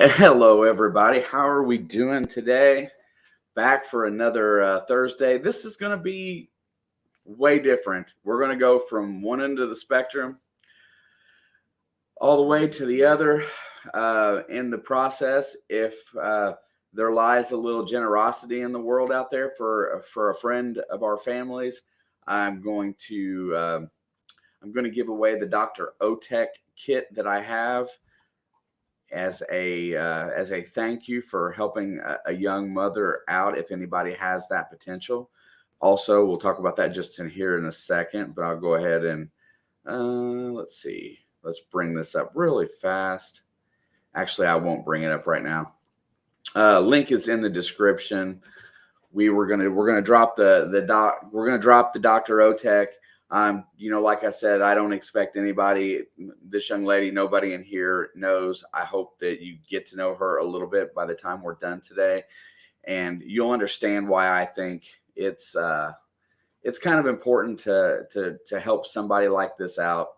Hello, everybody. How are we doing today? Back for another Thursday. This is going to be way different. We're going to go from one end of the spectrum all the way to the other. In the process, if there lies a little generosity in the world out there for a friend of our families, I'm going to give away the Dr. Otek kit that I have as a thank you for helping a young mother out, if anybody has that potential. Also, we'll talk about that just in here in a second, but I'll go ahead and let's see. Let's bring this up really fast. Actually, I won't bring it up right now. Link is in the description. We're gonna drop the Dr. Otek. Like I said, I don't expect anybody, this young lady, nobody in here knows. I hope that you get to know her a little bit by the time we're done today. And you'll understand why I think it's kind of important to help somebody like this out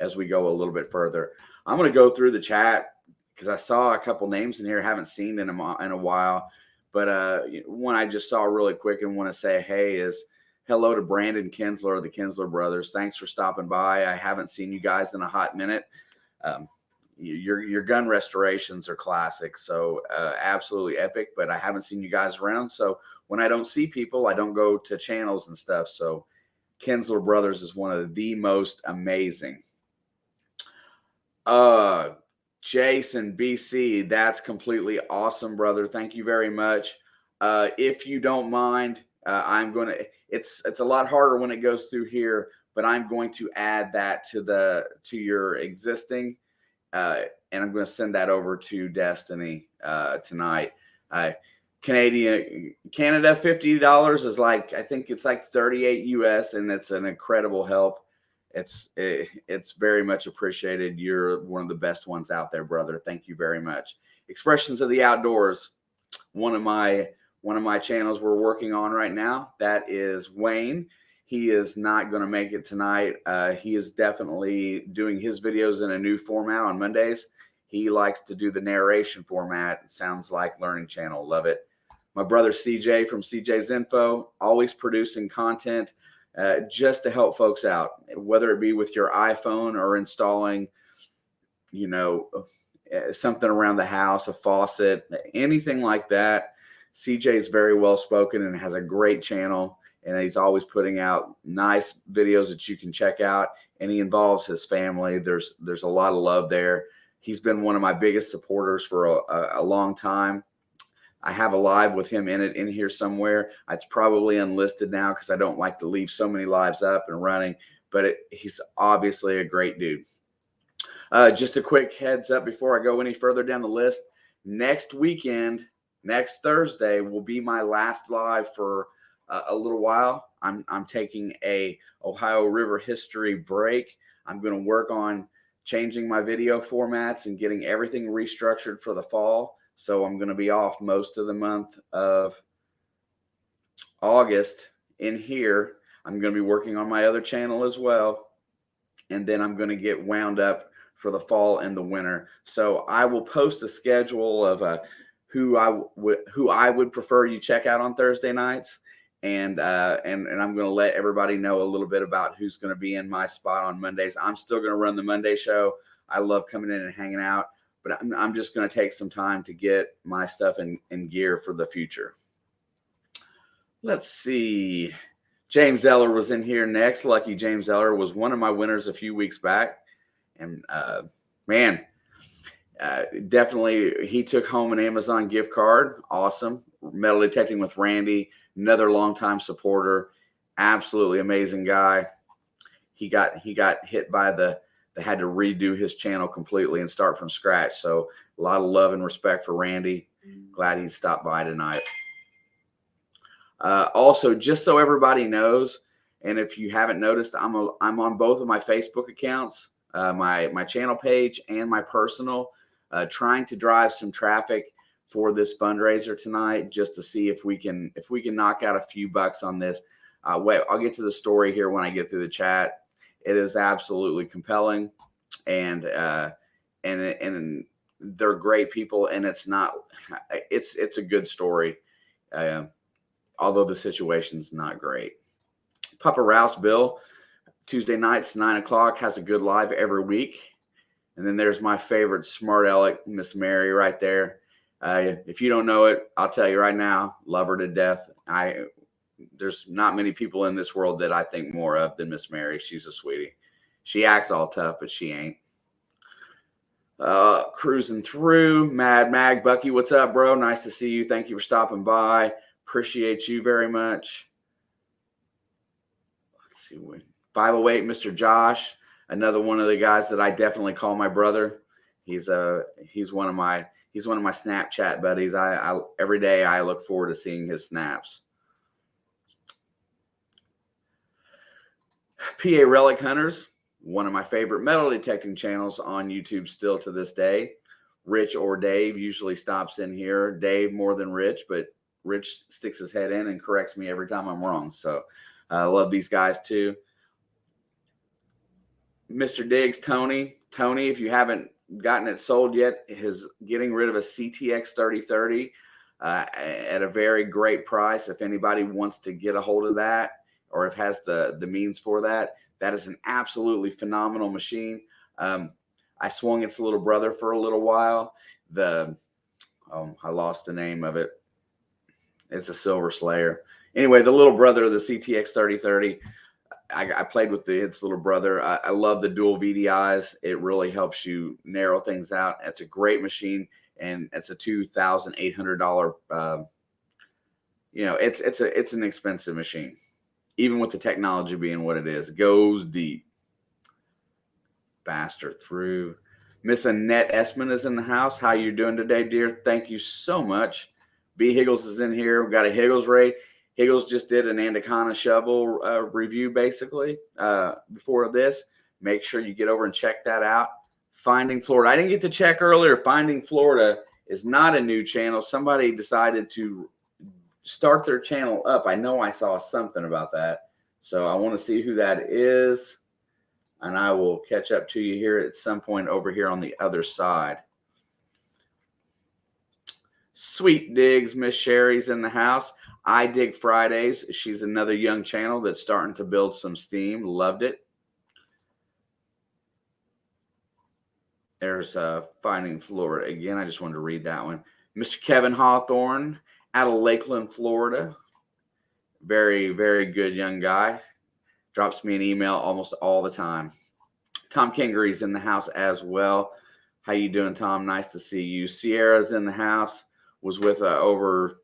as we go a little bit further. I'm going to go through the chat because I saw a couple names in here I haven't seen in a while. But one I just saw really quick and want to say hey is hello to Brandon Kinsler, the Kinsler brothers. Thanks for stopping by. I haven't seen you guys in a hot minute. Your gun restorations are classic, so absolutely epic. But I haven't seen you guys around. So when I don't see people, I don't go to channels and stuff. So Kinsler brothers is one of the most amazing. Jason BC, that's completely awesome, brother. Thank you very much. If you don't mind, I'm going to, it's a lot harder when it goes through here, but I'm going to add that to your existing, and I'm going to send that over to Destiny tonight. Canada, $50 is like, I think it's like 38 US, and it's an incredible help. It's very much appreciated. You're one of the best ones out there, brother. Thank you very much. Expressions of the Outdoors, one of my channels we're working on right now. That is Wayne. He is not going to make it tonight. He is definitely doing his videos in a new format on Mondays. He likes to do the narration format. It sounds like Learning Channel. Love it. My brother CJ from CJ's Info, always producing content just to help folks out, whether it be with your iPhone or installing, something around the house, a faucet, anything like that. CJ is very well spoken and has a great channel, and he's always putting out nice videos that you can check out. And he involves his family. There's a lot of love there. He's been one of my biggest supporters for a long time. I have a live with him in here somewhere. It's probably unlisted now because I don't like to leave so many lives up and running, but he's obviously a great dude. Just a quick heads up before I go any further down the list. Next weekend, next Thursday, will be my last live for a little while. I'm taking a Ohio River history break. I'm going to work on changing my video formats and getting everything restructured for the fall. So I'm going to be off most of the month of August in here. I'm going to be working on my other channel as well. And then I'm going to get wound up for the fall and the winter. So I will post a schedule of who I would prefer you check out on Thursday nights. And I'm going to let everybody know a little bit about who's going to be in my spot on Mondays. I'm still going to run the Monday show. I love coming in and hanging out. But I'm just going to take some time to get my stuff in gear for the future. Let's see. James Eller was in here next. Lucky James Eller was one of my winners a few weeks back. And, definitely he took home an Amazon gift card. Awesome. Metal detecting with Randy, another longtime supporter. Absolutely amazing guy. He got hit by they had to redo his channel completely and start from scratch. So a lot of love and respect for Randy. Glad he stopped by tonight. Also, just so everybody knows, and if you haven't noticed, I'm on both of my Facebook accounts, my channel page and my personal, trying to drive some traffic for this fundraiser tonight, just to see if we can knock out a few bucks on this. Wait, I'll get to the story here when I get through the chat. It is absolutely compelling, and they're great people, and it's a good story, although the situation's not great. Papa Rouse Bill, Tuesday nights 9 o'clock, has a good live every week. And then there's my favorite smart aleck, Miss Mary, right there. If you don't know it, I'll tell you right now, love her to death. There's not many people in this world that I think more of than Miss Mary. She's a sweetie. She acts all tough, but she ain't. Cruising through. Mad Mag, Bucky, what's up, bro? Nice to see you. Thank you for stopping by. Appreciate you very much. Let's see. 508, Mr. Josh, another one of the guys that I definitely call my brother. He's one of my Snapchat buddies. I every day I look forward to seeing his snaps. PA Relic Hunters, one of my favorite metal detecting channels on YouTube still to this day. Rich or Dave usually stops in here. Dave more than Rich, but Rich sticks his head in and corrects me every time I'm wrong. So I love these guys too. Mr. Diggs, Tony, if you haven't gotten it sold yet, is getting rid of a CTX 3030 at a very great price. If anybody wants to get a hold of that, or if has the means for that, that is an absolutely phenomenal machine. I swung its little brother for a little while. I lost the name of it. It's a Silver Slayer. Anyway, the little brother of the CTX 3030. I played with its little brother. I love the dual VDIs. It really helps you narrow things out. It's a great machine, and it's a $2,800. It's an expensive machine, even with the technology being what it is. It goes deep. Faster through. Miss Annette Esman is in the house. How you doing today, dear? Thank you so much. B. Higgles is in here. We've got a Higgles raid. Higgles just did an Anaconda shovel review, basically, before this. Make sure you get over and check that out. Finding Florida. I didn't get to check earlier. Finding Florida is not a new channel. Somebody decided to start their channel up. I know I saw something about that. So I want to see who that is. And I will catch up to you here at some point over here on the other side. Sweet Digs, Miss Sherry's in the house. I Dig Fridays. She's another young channel that's starting to build some steam. Loved it. There's Finding Florida. Again, I just wanted to read that one. Mr. Kevin Hawthorne out of Lakeland, Florida. Very, very good young guy. Drops me an email almost all the time. Tom Kingery's in the house as well. How you doing, Tom? Nice to see you. Sierra's in the house. Was with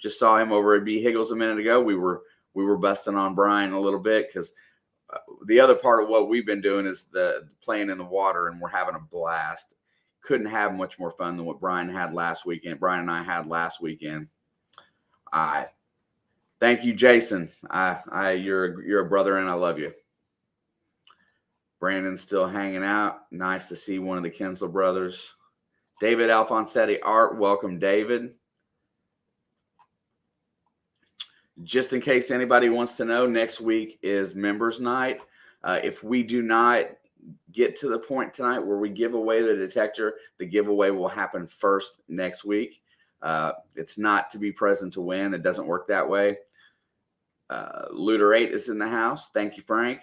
just saw him over at B. Higgles a minute ago. We were busting on Brian a little bit because the other part of what we've been doing is the playing in the water, and we're having a blast. Couldn't have much more fun than what Brian had last weekend. Brian and I had last weekend. Thank you, Jason. You're a brother, and I love you. Brandon's still hanging out. Nice to see one of the Kinsler brothers. David Alfonsetti Art, welcome, David. Just in case anybody wants to know, next week is members night. If we do not get to the point tonight where we give away the detector, the giveaway will happen first next week. It's not to be present to win. It doesn't work that way. Looter 8 is in the house. Thank you, Frank.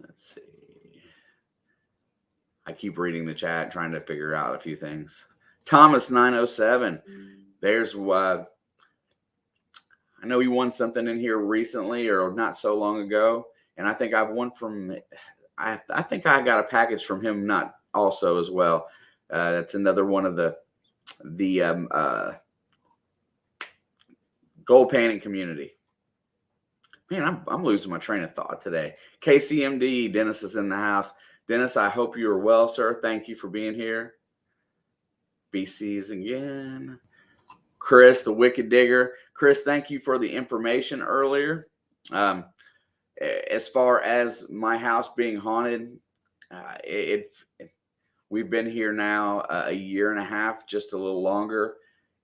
Let's see. I keep reading the chat, trying to figure out a few things. Thomas 907. There's I know he won something in here recently or not so long ago, and I think I've won from. I think I got a package from him not also as well. That's another one of the gold panning community. Man, I'm losing my train of thought today. KCMD, Dennis is in the house. Dennis, I hope you are well, sir. Thank you for being here. BC's again. Chris, the Wicked Digger. Chris, thank you for the information earlier. As far as my house being haunted, we've been here now a year and a half, just a little longer.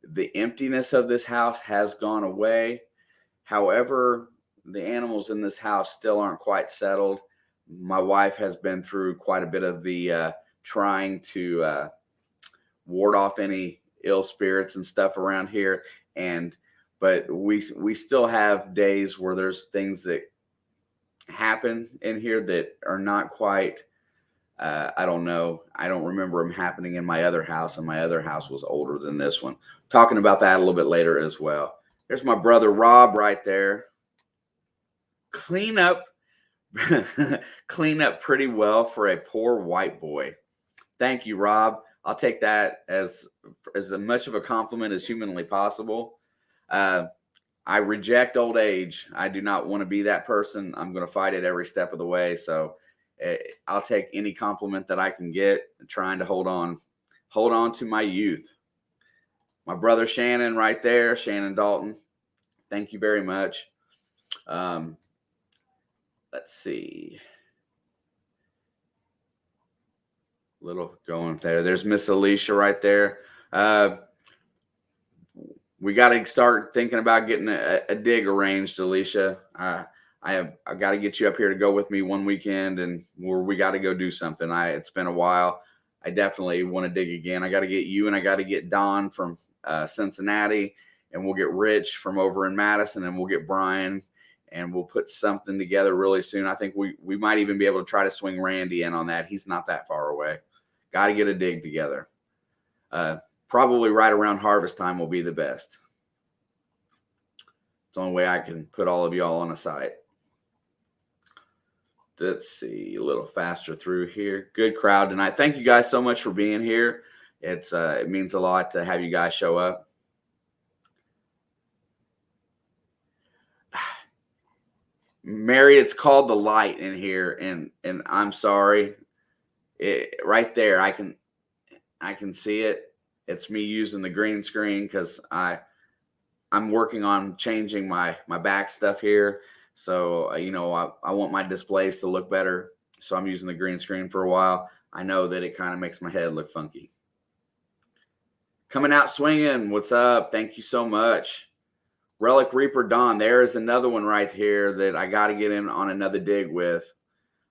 The emptiness of this house has gone away. However, the animals in this house still aren't quite settled. My wife has been through quite a bit of the trying to ward off any ill spirits and stuff around here. But we still have days where there's things that happen in here that are not quite. I don't know. I don't remember them happening in my other house, and my other house was older than this one. Talking about that a little bit later as well. There's my brother Rob right there. Clean up pretty well for a poor white boy. Thank you, Rob. I'll take that as much of a compliment as humanly possible. I reject old age. I do not want to be that person. I'm going to fight it every step of the way. So I'll take any compliment that I can get, trying to hold on to my youth. My brother Shannon right there, Shannon Dalton. Thank you very much. Let's see. Little going there. There's Miss Alicia right there. We got to start thinking about getting a dig arranged, Alicia. I got to get you up here to go with me one weekend, and we got to go do something. It's been a while. I definitely want to dig again. I got to get you, and I got to get Don from Cincinnati, and we'll get Rich from over in Madison, and we'll get Brian, and we'll put something together really soon. I think we might even be able to try to swing Randy in on that. He's not that far away. Got to get a dig together. Probably right around harvest time will be the best. It's the only way I can put all of y'all on a site. Let's see, a little faster through here. Good crowd tonight. Thank you guys so much for being here. It means a lot to have you guys show up. Mary, it's called the light in here, and I'm sorry. Right there, I can see it. It's me using the green screen because I'm working on changing my back stuff here. So, I want my displays to look better. So I'm using the green screen for a while. I know that it kind of makes my head look funky. Coming out swinging. What's up? Thank you so much. Relic Reaper Dawn. There is another one right here that I got to get in on another dig with.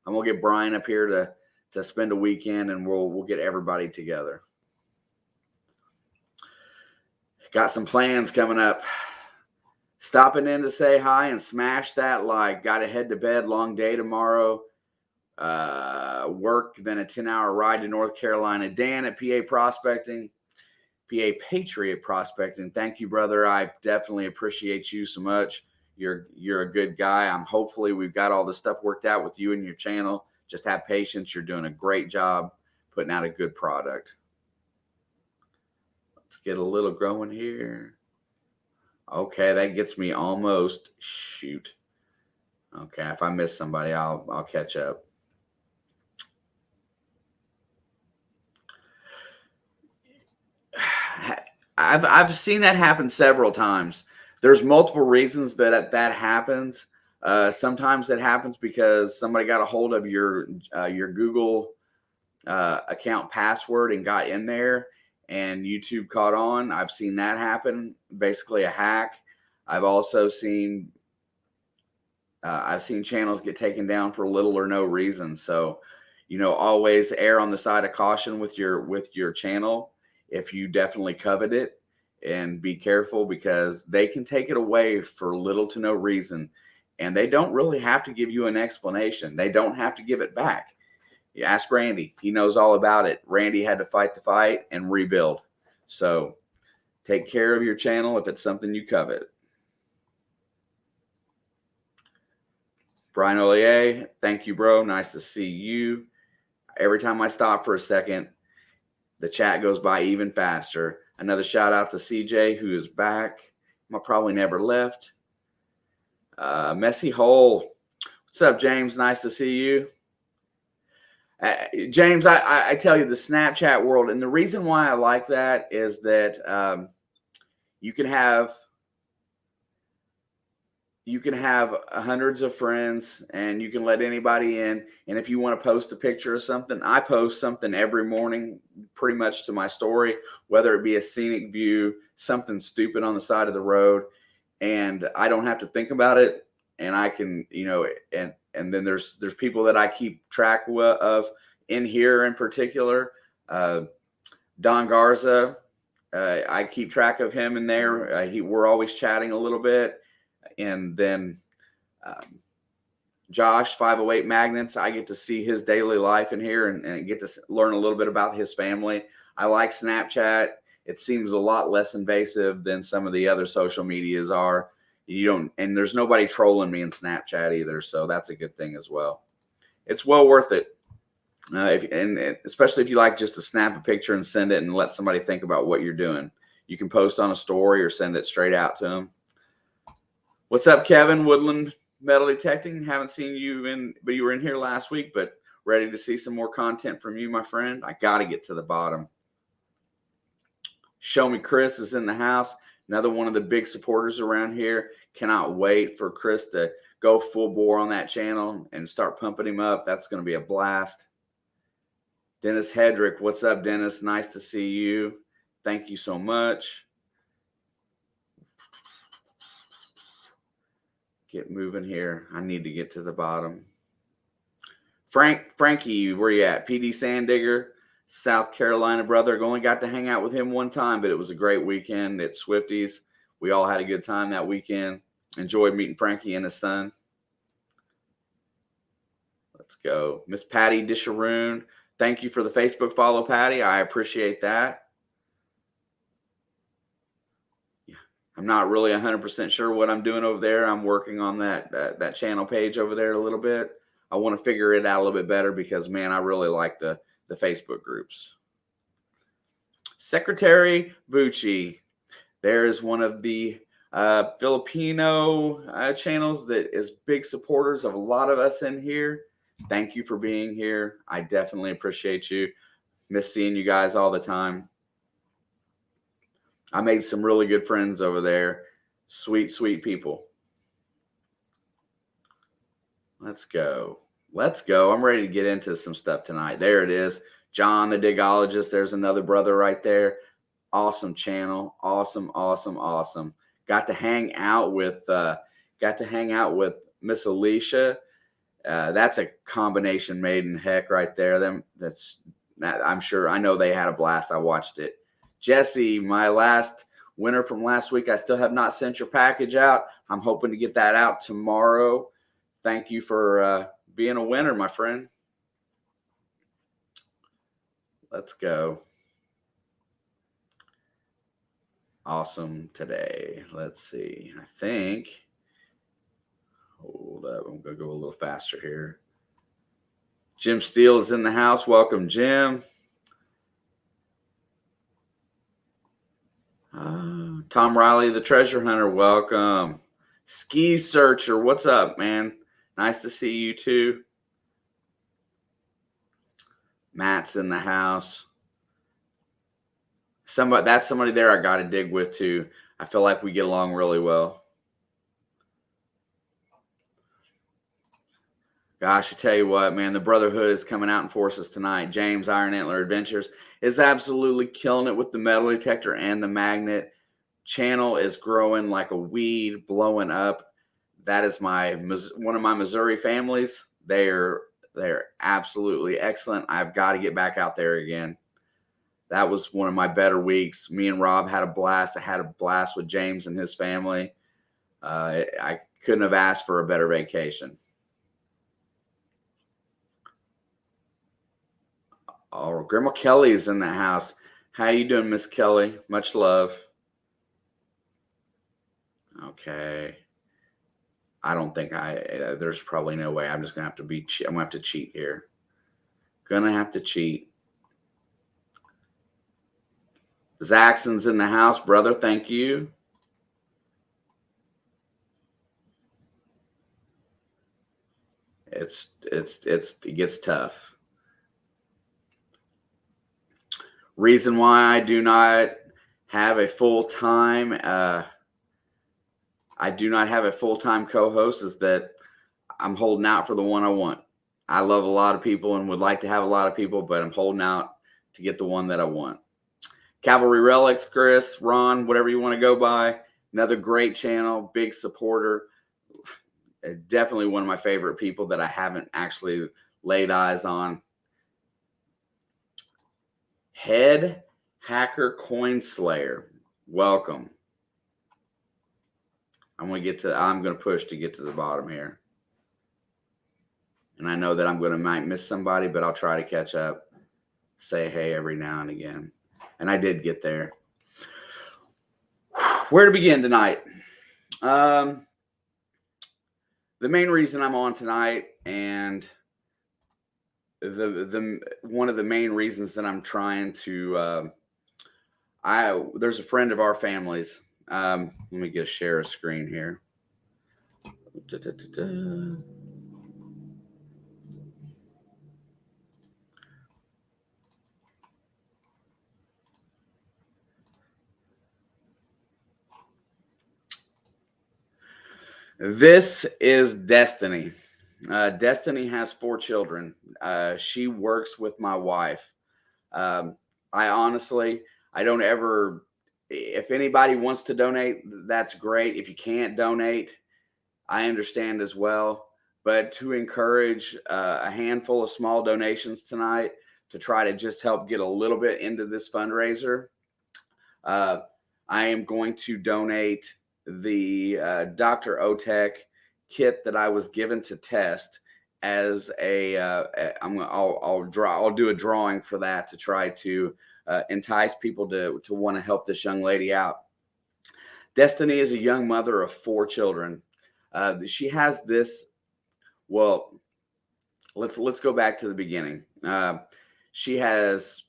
I'm going to get Brian up here to spend a weekend, and we'll get everybody together. Got some plans coming up. Stopping in to say hi and smash that like. Got to head to bed. Long day tomorrow. Work, then a 10-hour ride to North Carolina. Dan at PA Prospecting, PA Patriot Prospecting. Thank you, brother. I definitely appreciate you so much. You're a good guy. Hopefully we've got all the stuff worked out with you and your channel. Just have patience. You're doing a great job putting out a good product. Let's get a little growing here. Okay, that gets me almost. Shoot. Okay, if I miss somebody, I'll catch up. I've seen that happen several times. There's multiple reasons that happens. Sometimes it happens because somebody got a hold of your Google account password and got in there, and YouTube caught on. I've seen that happen. Basically a hack. I've also seen channels get taken down for little or no reason. So, always err on the side of caution with your channel if you definitely covet it, and be careful because they can take it away for little to no reason, and they don't really have to give you an explanation. They don't have to give it back. You ask Randy. He knows all about it. Randy had to fight the fight and rebuild. So take care of your channel if it's something you covet. Brian Ollier, thank you, bro. Nice to see you. Every time I stop for a second, the chat goes by even faster. Another shout out to CJ, who is back. I probably never left. Messy Hole. What's up, James? Nice to see you. James, I tell you, the Snapchat world, and the reason why I like that is that you can have hundreds of friends, and you can let anybody in. And if you want to post a picture of something, I post something every morning pretty much to my story, whether it be a scenic view, something stupid on the side of the road, and I don't have to think about it. And I can, and and then there's people that I keep track of in here in particular. Don Garza, I keep track of him in there. We're always chatting a little bit. And then Josh, 508 Magnets, I get to see his daily life in here and get to learn a little bit about his family. I like Snapchat. It seems a lot less invasive than some of the other social medias are. And there's nobody trolling me in Snapchat either, so that's a good thing as well. It's well worth it. And especially if you like just to snap a picture and send it and let somebody think about what you're doing. You can post on a story or send it straight out to them. What's up, Kevin? Woodland Metal Detecting. Haven't seen you but you were in here last week, but ready to see some more content from you, my friend. I got to get to the bottom. Show Me Chris is in the house. Another one of the big supporters around here. Cannot wait for Chris to go full bore on that channel and start pumping him up. That's going to be a blast. Dennis Hedrick. What's up, Dennis? Nice to see you. Thank you so much. Get moving here. I need to get to the bottom. Frankie, where you at? PD Sandigger, South Carolina brother. Only got to hang out with him one time, but it was a great weekend at Swifties. We all had a good time that weekend. Enjoyed meeting Frankie and his son. Let's go. Miss Patty Disharoon. Thank you for the Facebook follow, Patty. I appreciate that. I'm not really 100% sure what I'm doing over there. I'm working on that channel page over there a little bit. I want to figure it out a little bit better because, man, I really like the Facebook groups. Secretary Bucci. There is one of the Filipino channels that is big supporters of a lot of us in here. Thank you for being here. I definitely appreciate you. Miss seeing you guys all the time. I made some really good friends over there. Sweet, sweet people. Let's go. Let's go. I'm ready to get into some stuff tonight. There it is. John, the Digologist. There's another brother right there. Awesome channel. Awesome, awesome, awesome. Got to hang out with Miss Alicia. That's a combination made in heck right there. I'm sure. I know they had a blast. I watched it. Jesse, my last winner from last week. I still have not sent your package out. I'm hoping to get that out tomorrow. Thank you for being a winner, my friend. Let's go. Awesome today. Let's see. I think. Hold up. I'm going to go a little faster here. Jim Steele is in the house. Welcome, Jim. Tom Riley, the treasure hunter. Welcome. Ski Searcher. What's up, man? Nice to see you too. Matt's in the house. That's somebody there I got to dig with too. I feel like we get along really well. Gosh, I tell you what, man, the Brotherhood is coming out in forces tonight. James Iron Antler Adventures is absolutely killing it with the metal detector and the magnet. Channel is growing like a weed, blowing up. That is one of my Missouri families. They're absolutely excellent. I've got to get back out there again. That was one of my better weeks. Me and Rob had a blast. I had a blast with James and his family. I couldn't have asked for a better vacation. Oh, Grandma Kelly is in the house. How you doing, Miss Kelly? Much love. Okay. I don't think there's probably no way. I'm just going to have to I'm going to have to cheat here. Gonna have to cheat. Zaxxon's in the house, brother. Thank you. It gets tough. Reason why I do not have a full-time co-host is that I'm holding out for the one I want. I love a lot of people and would like to have a lot of people, but I'm holding out to get the one that I want. Cavalry Relics, Chris, Ron, whatever you want to go by. Another great channel, big supporter. definitely one of my favorite people that I haven't actually laid eyes on. Head Hacker Coin Slayer, welcome. I'm going to push to get to the bottom here. And I know that I'm going to might miss somebody, but I'll try to catch up. Say hey every now and again. And I did get there. Where to begin tonight? The main reason I'm on tonight, and the one of the main reasons that I'm trying to there's a friend of our family's. Let me get share a screen here. This is Destiny. Destiny has 4 children. She works with my wife. I honestly, I don't ever, if anybody wants to donate, that's great. If you can't donate, I understand as well. But to encourage a handful of small donations tonight to try to just help get a little bit into this fundraiser, I am going to donate the Dr. Otek kit that I was given to test as I'll do a drawing for that to try to entice people to want to help this young lady out. Destiny is a young mother of 4 children. She has this. Well, let's go back to the beginning. She has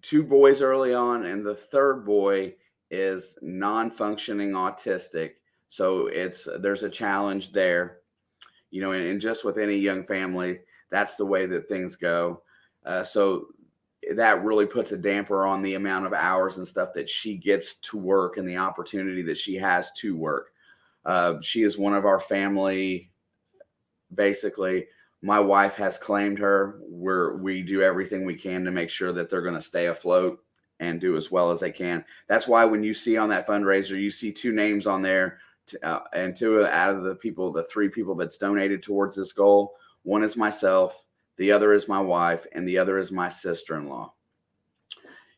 2 boys early on, and the third boy is non-functioning autistic. So there's a challenge there, and just with any young family, that's the way that things go. So that really puts a damper on the amount of hours and stuff that she gets to work and the opportunity that she has to work. She is one of our family. Basically, my wife has claimed her. We do everything we can to make sure that they're going to stay afloat and do as well as they can. That's why when you see on that fundraiser, you see 2 names on there, and 2 out of the 3 people that's donated towards this goal. One is myself, the other is my wife, and the other is my sister-in-law.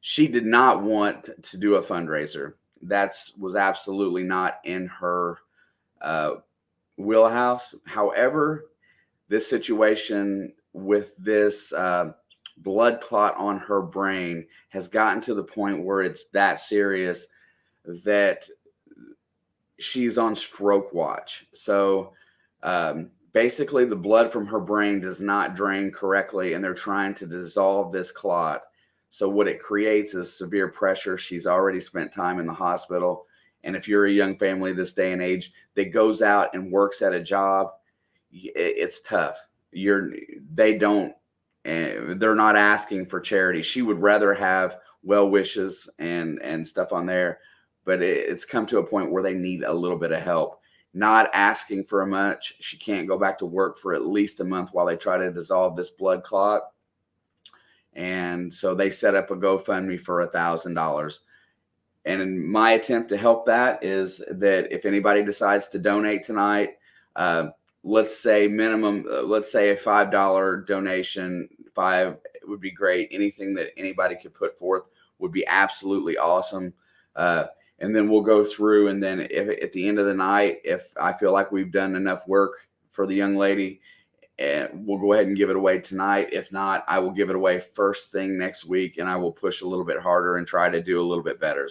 She did not want to do a fundraiser. That was absolutely not in her wheelhouse. However, this situation with this blood clot on her brain has gotten to the point where it's that serious that she's on stroke watch. So basically the blood from her brain does not drain correctly, and they're trying to dissolve this clot. So what it creates is severe pressure. She's already spent time in the hospital. And if you're a young family this day and age that goes out and works at a job, it's tough. They're not asking for charity. She would rather have well wishes and stuff on there, but it's come to a point where they need a little bit of help. Not asking for much. She can't go back to work for at least a month while they try to dissolve this blood clot. And so they set up a GoFundMe for $1,000. And in my attempt to help that is that if anybody decides to donate tonight, let's say minimum, let's say a $5 donation, 5 would be great. Anything that anybody could put forth would be absolutely awesome. And then we'll go through, and then if at the end of the night, if I feel like we've done enough work for the young lady, we'll go ahead and give it away tonight. If not, I will give it away first thing next week, and I will push a little bit harder and try to do a little bit better.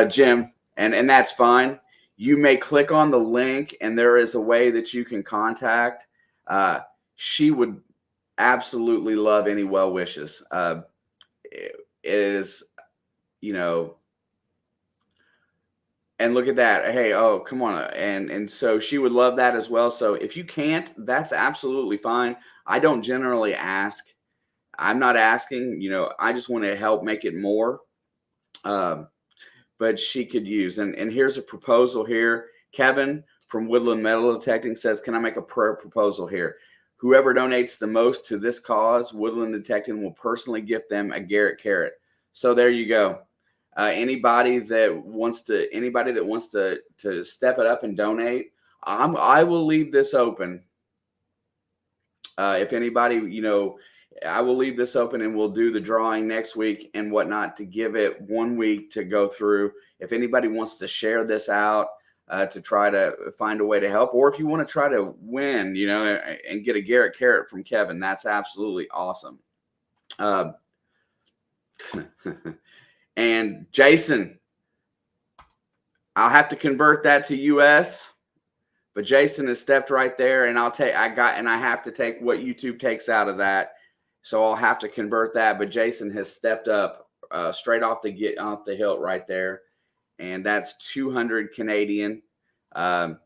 Jim, and that's fine. You may click on the link, and there is a way that you can contact. She would absolutely love any well wishes. It is, and look at that. Hey, oh, come on. And so she would love that as well. So if you can't, that's absolutely fine. I don't generally ask. I'm not asking, I just want to help make it more. But she could use. And here's a proposal here. Kevin from Woodland Metal Detecting says, can I make a proposal here? Whoever donates the most to this cause, Woodland Detecting will personally gift them a Garrett carrot. So there you go. Anybody that wants to step it up and donate, I will leave this open. If anybody, I will leave this open and we'll do the drawing next week and whatnot to give it 1 week to go through. If anybody wants to share this out to try to find a way to help, or if you want to try to win, and get a Garrett carrot from Kevin, that's absolutely awesome. And Jason, I'll have to convert that to US. But Jason has stepped right there, and I have to take what YouTube takes out of that. So I'll have to convert that. But Jason has stepped up straight off the hilt right there. And that's 200 Canadian. Kevin,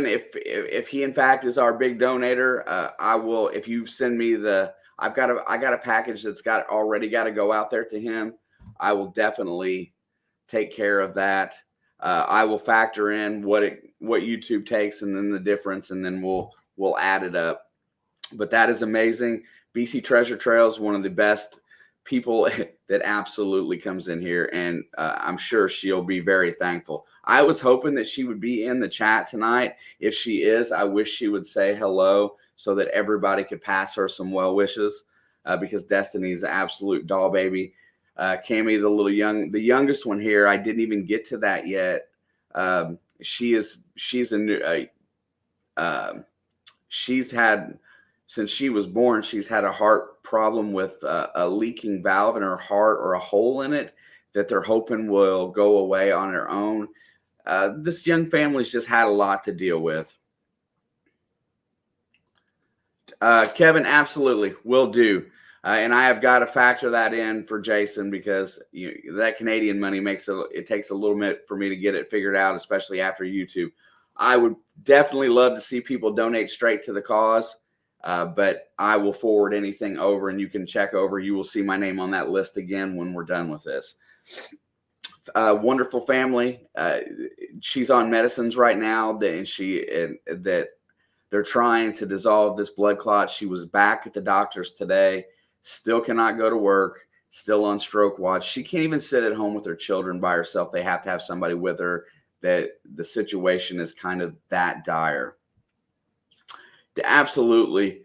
if he in fact is our big donator, I will, if you send me I got a package that's already got to go out there to him. I will definitely take care of that. I will factor in what YouTube takes and then the difference, and then we'll add it up. But that is amazing. BC Treasure Trail is one of the best people that absolutely comes in here, and I'm sure she'll be very thankful. I was hoping that she would be in the chat tonight. If she is, I wish she would say hello so that everybody could pass her some well wishes, because Destiny's an absolute doll baby. Cammie, the youngest one here, I didn't even get to that yet. She's had, since she was born, she's had a heart problem with a leaking valve in her heart, or a hole in it, that they're hoping will go away on her own. This young family's just had a lot to deal with. Kevin, absolutely, will do. And I have got to factor that in for Jason, because that Canadian money it takes a little bit for me to get it figured out, especially after YouTube. I would definitely love to see people donate straight to the cause, but I will forward anything over, and you can check over. You will see my name on that list again when we're done with this. Wonderful family. She's on medicines right now that they're trying to dissolve this blood clot. She was back at the doctor's today. Still cannot go to work, still on stroke watch. She can't even sit at home with her children by herself. They have to have somebody with her. That the situation is kind of that dire. Absolutely.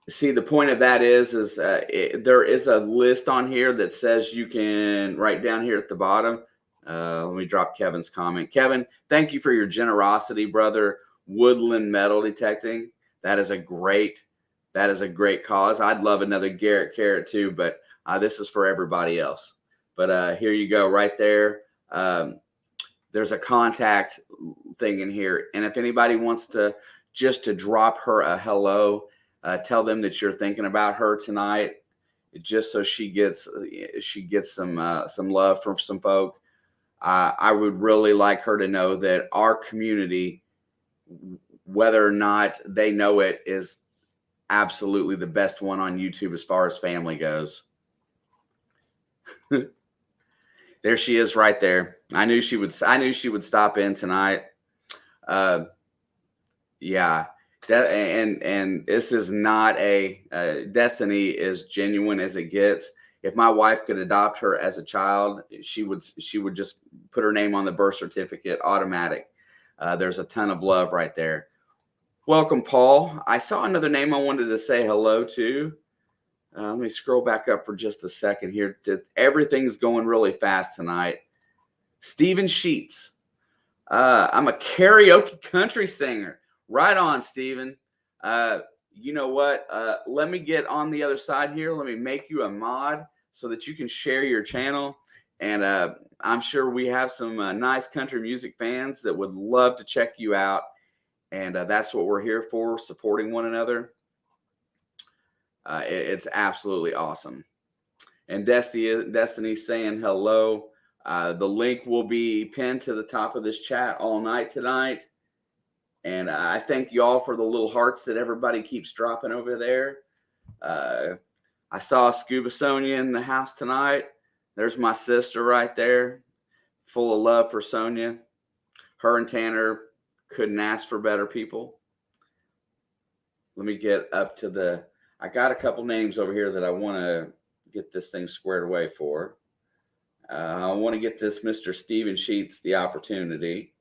See, the point of that is there is a list on here that says you can write down here at the bottom. Let me drop Kevin's comment. Kevin, thank you for your generosity, brother. Woodland Metal Detecting. That is a great cause. I'd love another Garrett carrot too, but this is for everybody else. But here you go, right there. There's a contact thing in here, and if anybody wants to drop her a hello, tell them that you're thinking about her tonight, just so she gets some love from some folk. I would really like her to know that our community, whether or not they know it, is absolutely the best one on YouTube as far as family goes. There she is right there. I knew she would stop in tonight. Yeah. And this is not Destiny is genuine as it gets. If my wife could adopt her as a child, she would just put her name on the birth certificate, automatic. There's a ton of love right there. Welcome, Paul. I saw another name I wanted to say hello to. Let me scroll back up for just a second here. Everything's going really fast tonight. Stephen Sheets. I'm a karaoke country singer. Right on, Stephen. You know what? Let me get on the other side here. Let me make you a mod so that you can share your channel. And I'm sure we have some nice country music fans that would love to check you out. And that's what we're here for, supporting one another. It's absolutely awesome. And Destiny's saying hello. The link will be pinned to the top of this chat all night tonight. And I thank you all for the little hearts that everybody keeps dropping over there. I saw Scuba Sonia in the house tonight. There's my sister right there, full of love for Sonia. Her and Tanner couldn't ask for better people. Let me get up to I got a couple names over here that I want to get this thing squared away for. I want to get this Mr. Steven Sheets the opportunity.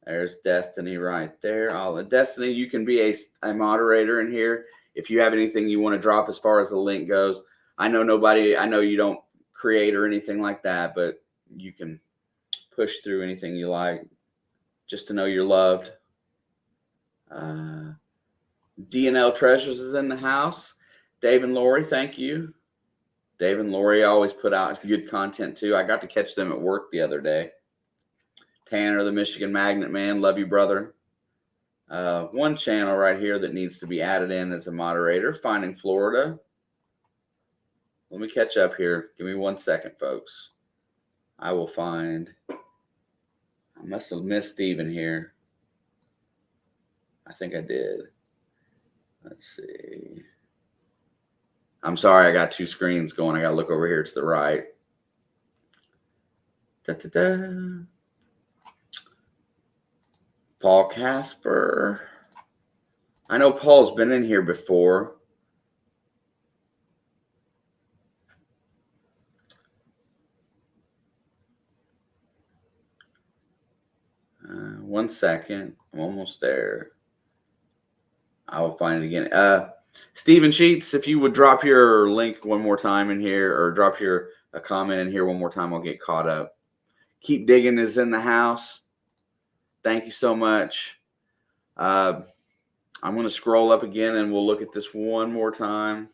There's Destiny right there. Destiny, you can be a moderator in here if you have anything you want to drop as far as the link goes. I know you don't create or anything like that, but you can push through anything you like just to know you're loved. D&L Treasures is in the house. Dave and Lori, thank you. Dave and Lori always put out good content too. I got to catch them at work the other day. Tanner, the Michigan Magnet Man, love you, brother. One channel right here that needs to be added in as a moderator, Finding Florida. Let me catch up here. Give me 1 second, folks. I will find. I must have missed Steven here. I think I did. Let's see. I'm sorry, I got two screens going. I got to look over here to the right. Paul Casper. I know Paul's been in here before. One second. I'm almost there. I will find it again. Steven Sheets, if you would drop your link one more time in here, or drop a comment in here one more time, I'll get caught up. Keep Digging is in the house. Thank you so much. I'm going to scroll up again and we'll look at this one more time.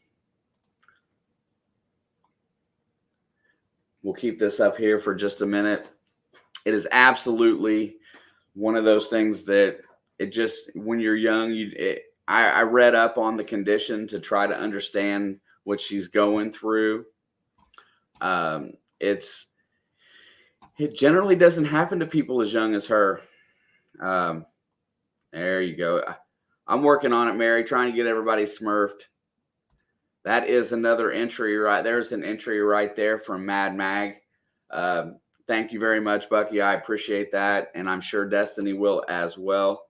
We'll keep this up here for just a minute. It is absolutely one of those things that when you're young, I read up on the condition to try to understand what she's going through. It generally doesn't happen to people as young as her. There you go. I'm working on it, Mary, trying to get everybody smurfed. That is another entry right there's an entry right there from Mad Mag. Thank you very much, Bucky. I appreciate that, and I'm sure Destiny will as well.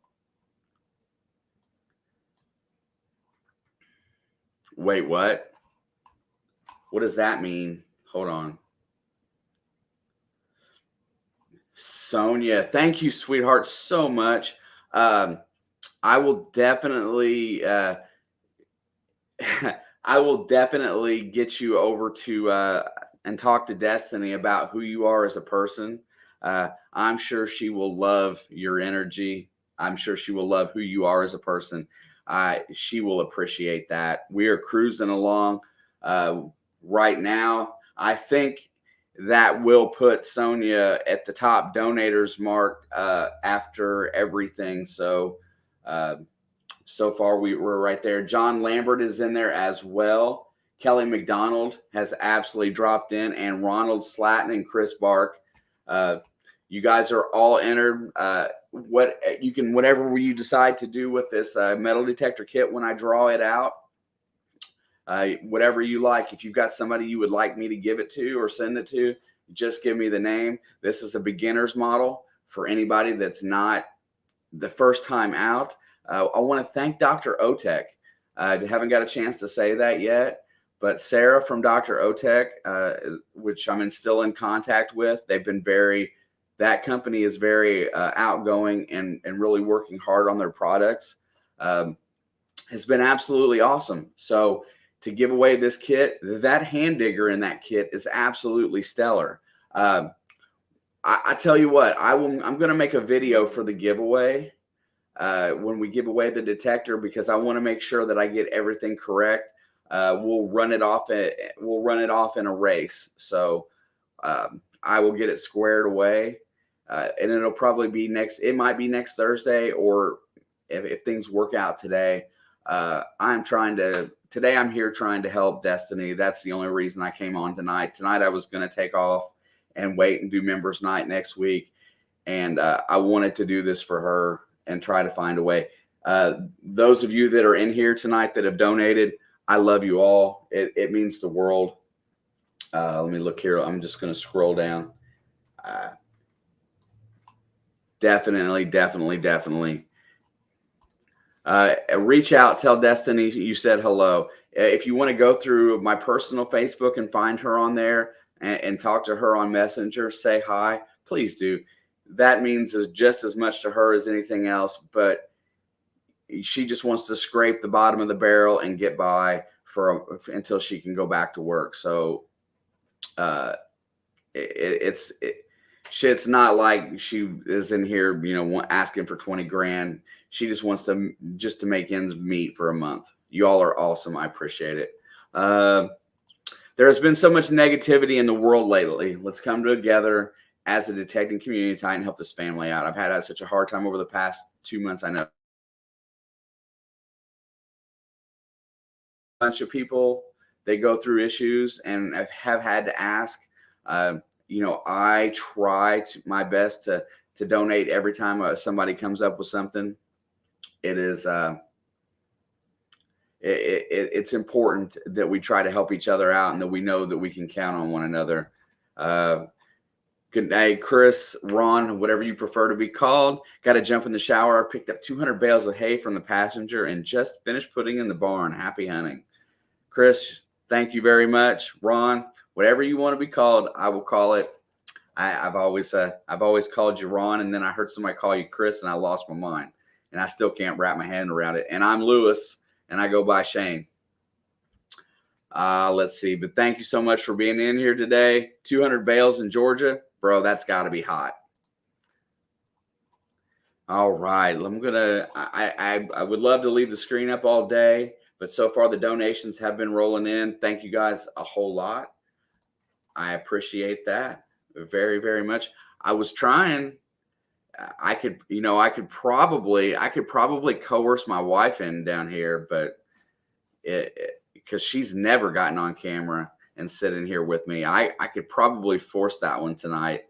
Wait, what? What does that mean? Hold on. Sonia, thank you, sweetheart, so much. I will definitely get you over to and talk to Destiny about who you are as a person. I'm sure she will love your energy. I'm sure she will love who you are as a person. She will appreciate that. We are cruising along right now. I think that will put Sonia at the top donators mark after everything. So far we're right there. John Lambert is in there as well. Kelly McDonald has absolutely dropped in, and Ronald Slatton and Chris Bark. You guys are all entered. Whatever you decide to do with this metal detector kit when I draw it out, whatever you like. If you've got somebody you would like me to give it to or send it to, just give me the name. This is a beginner's model for anybody that's not the first time out. I want to thank Dr. Otek. I haven't got a chance to say that yet, but Sarah from Dr. Otek, which I'm still in contact with, that company is very outgoing and really working hard on their products. Has been absolutely awesome. So to give away this kit, that hand digger in that kit is absolutely stellar. I tell you what, I'm going to make a video for the giveaway when we give away the detector, because I want to make sure that I get everything correct. We'll run it off in a race. So I will get it squared away, and it'll probably be it might be next Thursday, or if things work out today. Today I'm here trying to help Destiny. That's the only reason I came on tonight. Tonight I was going to take off and wait and do members night next week. And I wanted to do this for her and try to find a way. Those of you that are in here tonight that have donated, I love you all. It means the world. Let me look here. I'm just going to scroll down. Definitely. Reach out, tell Destiny you said hello. If you want to go through my personal Facebook and find her on there and talk to her on Messenger, say hi, please do. That means just as much to her as anything else, but she just wants to scrape the bottom of the barrel and get by until she can go back to work. So it's not like she is in here, asking for 20 grand. She just wants to make ends meet for a month. You all are awesome. I appreciate it. There has been so much negativity in the world lately. Let's come together as a detecting community tonight and help this family out. I've had such a hard time over the past 2 months. I know a bunch of people, they go through issues and have had to ask. I try my best to donate every time somebody comes up with something. It is it's important that we try to help each other out and that we know that we can count on one another. Good night, Chris, Ron, whatever you prefer to be called. Got to jump in the shower. I picked up 200 bales of hay from the passenger and just finished putting in the barn. Happy hunting. Chris, thank you very much. Ron, whatever you want to be called, I will call it. I've always called you Ron, and then I heard somebody call you Chris, and I lost my mind, and I still can't wrap my hand around it. And I'm Lewis, and I go by Shane. Let's see, but thank you so much for being in here today. 200 bales in Georgia, bro. That's got to be hot. All right, I would love to leave the screen up all day, but so far the donations have been rolling in. Thank you guys a whole lot. I appreciate that very, very much. I was trying. I could probably coerce my wife in down here, but because she's never gotten on camera and sit in here with me, I could probably force that one tonight.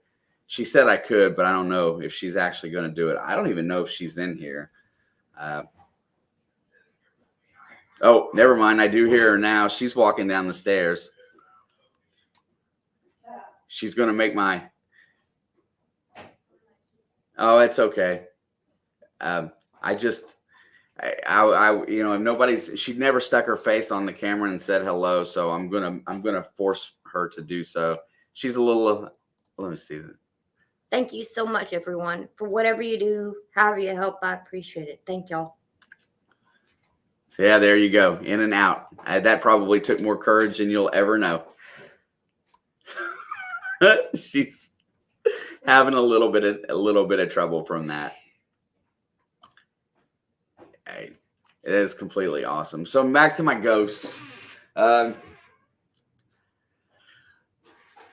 She said I could, but I don't know if she's actually going to do it. I don't even know if she's in here. Oh, never mind. I do hear her now. She's walking down the stairs. She's going to make my... Oh, it's okay. She'd never stuck her face on the camera and said hello, so I'm gonna force her to do so. She's a little. Let me see. Thank you so much, everyone, for whatever you do, however you help. I appreciate it. Thank y'all. Yeah, there you go. In and out. That probably took more courage than you'll ever know. She's having a little bit of trouble from that. Hey, it is completely awesome. So back to my ghosts.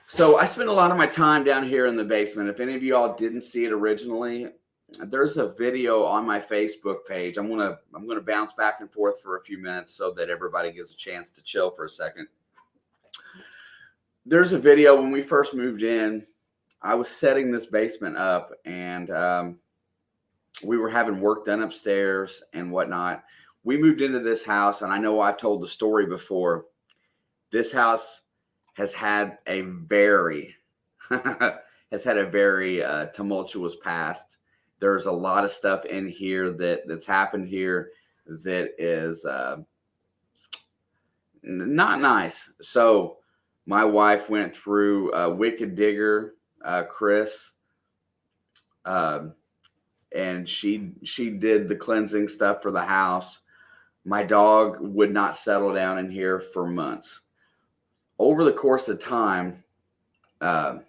So I spend a lot of my time down here in the basement. If any of you all didn't see it originally, there's a video on my Facebook page. I'm gonna bounce back and forth for a few minutes so that everybody gets a chance to chill for a second. There's a video when we first moved in. I was setting this basement up, and we were having work done upstairs and whatnot. We moved into this house, and I know I've told the story before. This house has had a very tumultuous past. There's a lot of stuff in here that's happened here that is not nice. So my wife went through Wicked Digger, Chris, and she did the cleansing stuff for the house. My dog would not settle down in here for months. Over the course of time, the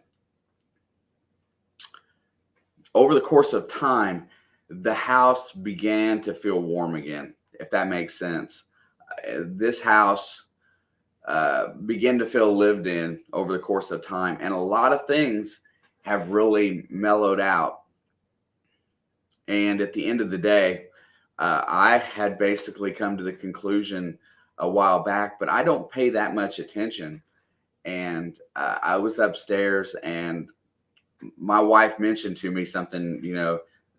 house began to feel warm again, if that makes sense. This house began to feel lived in over the course of time, and a lot of things have really mellowed out. And at the end of the day, I had basically come to the conclusion a while back, but I don't pay that much attention. And I was upstairs, and my wife mentioned to me something,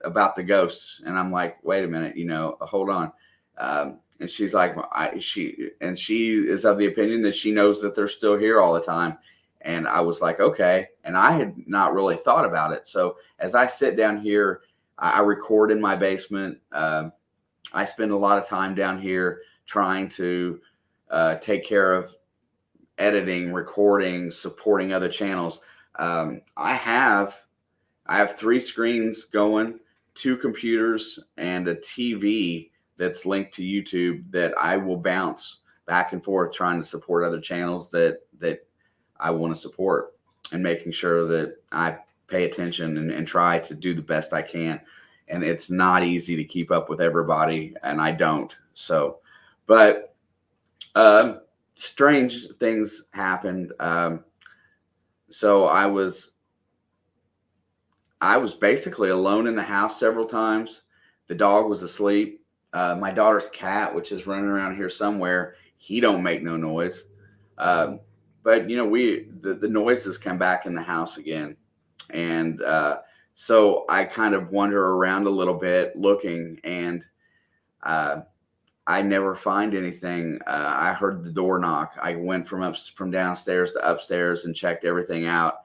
about the ghosts, and I'm like, wait a minute, hold on. And she's like, she is of the opinion that she knows that they're still here all the time. And I was like, okay. And I had not really thought about it. So as I sit down here, I record in my basement. I spend a lot of time down here trying to take care of editing, recording, supporting other channels. I have 3 screens going, 2 computers, and a TV that's linked to YouTube that I will bounce back and forth trying to support other channels that I want to support, and making sure that I pay attention and try to do the best I can. And it's not easy to keep up with everybody, and I don't. So, but strange things happened. So I was basically alone in the house several times. The dog was asleep. My daughter's cat, which is running around here somewhere, he don't make no noise. But you know, the noises come back in the house again, and so I kind of wander around a little bit looking, and I never find anything. I heard the door knock. I went from downstairs to upstairs and checked everything out.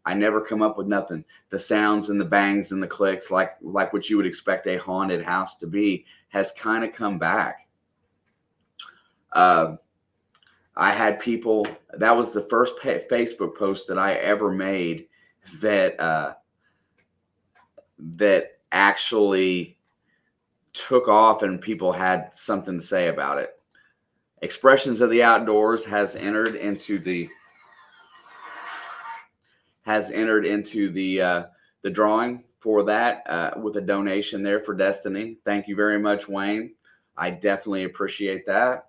I never come up with nothing. The sounds and the bangs and the clicks, like what you would expect a haunted house to be, has kind of come back. I had people. That was the first Facebook post that I ever made that actually took off, and people had something to say about it. Expressions of the Outdoors has entered into the drawing for that with a donation there for Destiny. Thank you very much, Wayne. I definitely appreciate that.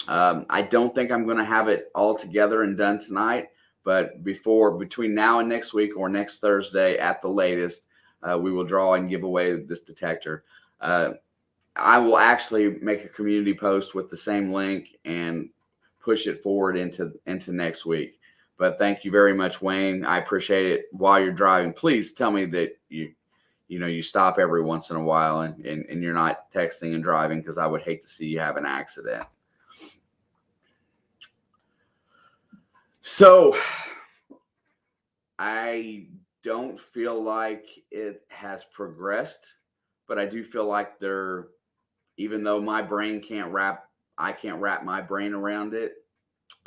I don't think I'm going to have it all together and done tonight, but between now and next week, or next Thursday at the latest, we will draw and give away this detector. I will actually make a community post with the same link and push it forward into next week. But thank you very much, Wayne. I appreciate it. While you're driving, please tell me that you stop every once in a while and you're not texting and driving, because I would hate to see you have an accident. So I don't feel like it has progressed, but I do feel like even though my brain I can't wrap my brain around it.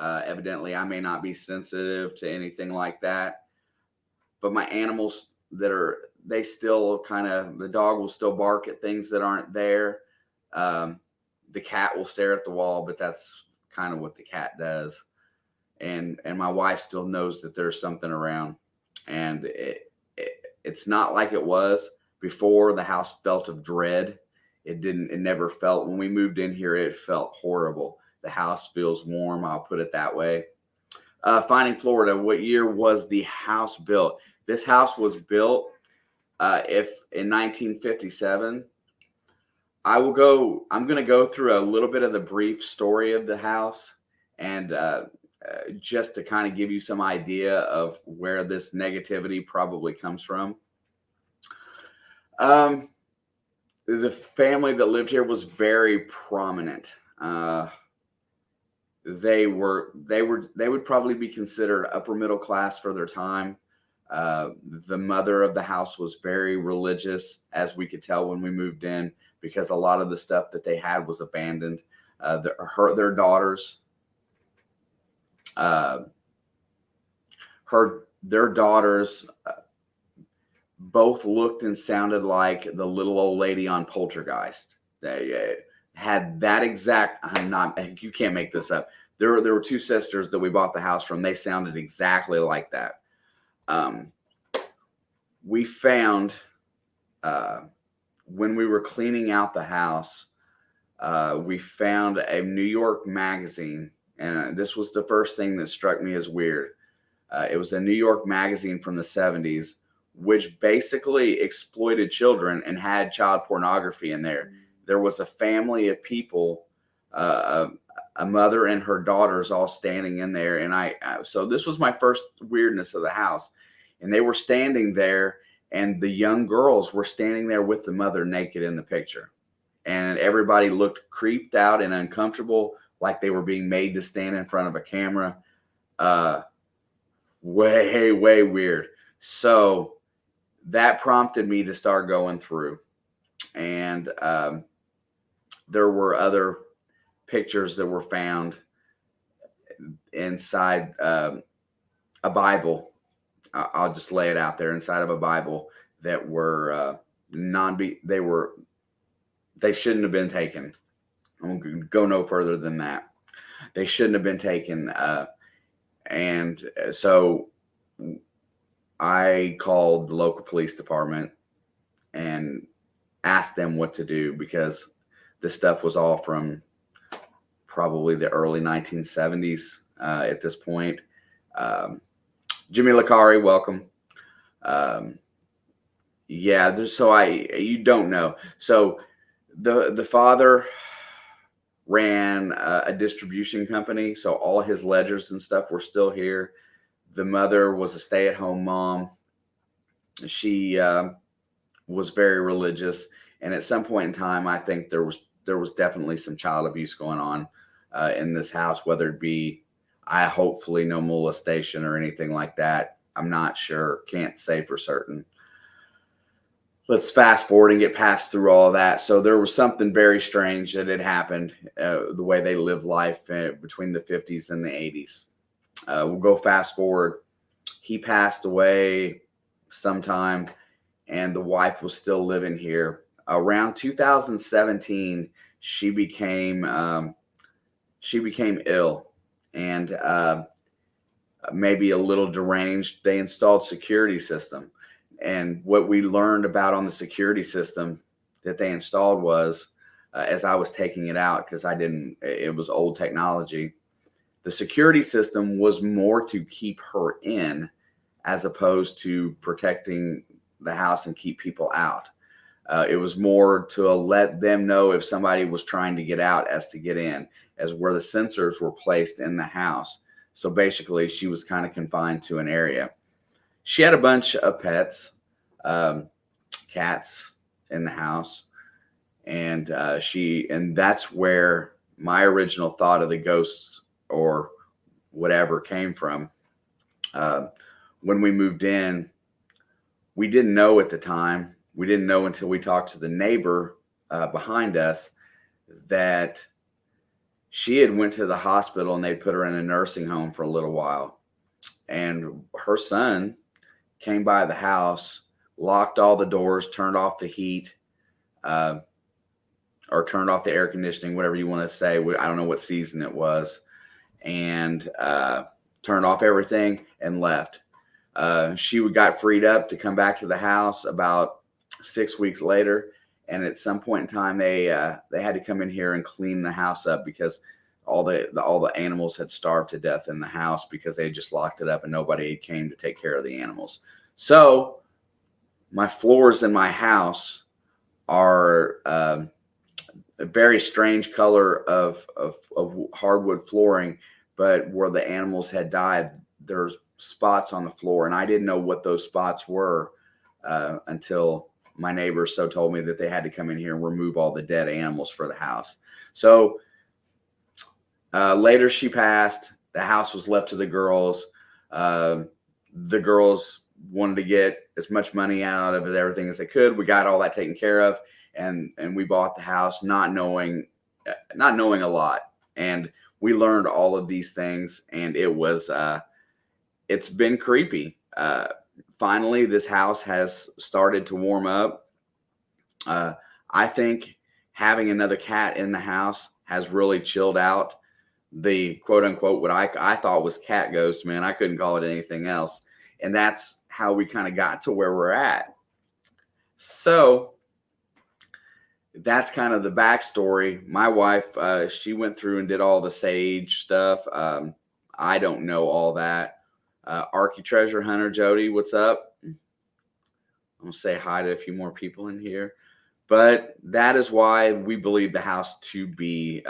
Evidently, I may not be sensitive to anything like that, but my animals they still the dog will still bark at things that aren't there. The cat will stare at the wall, but that's kind of what the cat does. And my wife still knows that there's something around, and it's not like it was before. The house felt of dread. It never felt, when we moved in here, it felt horrible. The house feels warm, I'll put it that way. Finding Florida, what year was the house built? This house was built in 1957. I'm going to go through a little bit of the brief story of the house, and just to kind of give you some idea of where this negativity probably comes from. The family that lived here was very prominent. They would probably be considered upper middle class for their time. The mother of the house was very religious, as we could tell when we moved in, because a lot of the stuff that they had was abandoned. Their daughters, both looked and sounded like the little old lady on Poltergeist. They had that exact. You can't make this up. There were 2 sisters that we bought the house from. They sounded exactly like that. We found, when we were cleaning out the house, we found a New York magazine, and this was the first thing that struck me as weird. It was a New York magazine from the 70s, which basically exploited children and had child pornography in there. There was a family of people, a mother and her daughters, all standing in there. And so this was my first weirdness of the house. And they were standing there, and the young girls were standing there with the mother naked in the picture. And everybody looked creeped out and uncomfortable, like they were being made to stand in front of a camera. Way, way weird. So that prompted me to start going through. And there were other pictures that were found. inside a Bible. I'll just lay it out there, inside of a Bible, that were they shouldn't have been taken. I won't go no further than that. They shouldn't have been taken. And so I called the local police department and asked them what to do, because this stuff was all from probably the early 1970s at this point. Jimmy Licari, welcome. Yeah, you don't know. So the father ran a distribution company, so all his ledgers and stuff were still here. The mother was a stay-at-home mom. She was very religious, and at some point in time, I think there was definitely some child abuse going on in this house, whether it be, hopefully no molestation or anything like that. I'm not sure, can't say for certain. Let's fast forward and get past through all that. So there was something very strange that had happened, the way they lived life between the 50s and the 80s. We'll go fast forward. He passed away sometime, and the wife was still living here. Around 2017, she became ill and maybe a little deranged. They installed security system. And what we learned about on the security system that they installed was, as I was taking it out, because it was old technology, the security system was more to keep her in as opposed to protecting the house and keep people out. It was more to let them know if somebody was trying to get out as to get in, as where the sensors were placed in the house. So basically, she was kind of confined to an area. She had a bunch of pets, cats in the house, and that's where my original thought of the ghosts or whatever came from. When we moved in, we didn't know at the time. We didn't know until we talked to the neighbor behind us that she had went to the hospital and they put her in a nursing home for a little while. And her son came by the house, locked all the doors, turned off the heat, or turned off the air conditioning, whatever you want to say. I don't know what season it was, and turned off everything and left. She got freed up to come back to the house about 6 weeks later, and at some point in time, they had to come in here and clean the house up because all the animals had starved to death in the house because they just locked it up and nobody came to take care of the animals. So my floors in my house are a very strange color of hardwood flooring, but where the animals had died, there's spots on the floor, and I didn't know what those spots were until my neighbors told me that they had to come in here and remove all the dead animals for the house. So later she passed. The house was left to the girls. The girls wanted to get as much money out of everything as they could. We got all that taken care of, and we bought the house not knowing a lot. And we learned all of these things, and it's been creepy. Finally, this house has started to warm up. I think having another cat in the house has really chilled out the quote unquote what I thought was cat ghost, man. I couldn't call it anything else. And that's how we kind of got to where we're at. So that's kind of the backstory. My wife, she went through and did all the sage stuff. I don't know all that. Archie Treasure Hunter Jody, what's up? I'm gonna say hi to a few more people in here. But that is why we believe the house to be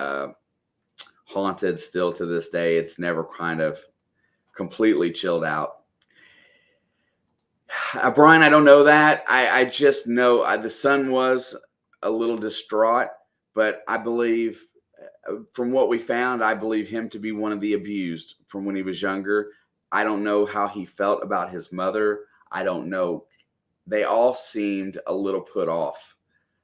haunted still to this day. It's never kind of completely chilled out. Brian, I don't know that. I just know the son was a little distraught, but I believe from what we found, I believe him to be one of the abused from when he was younger. I don't know how he felt about his mother. I don't know. They all seemed a little put off.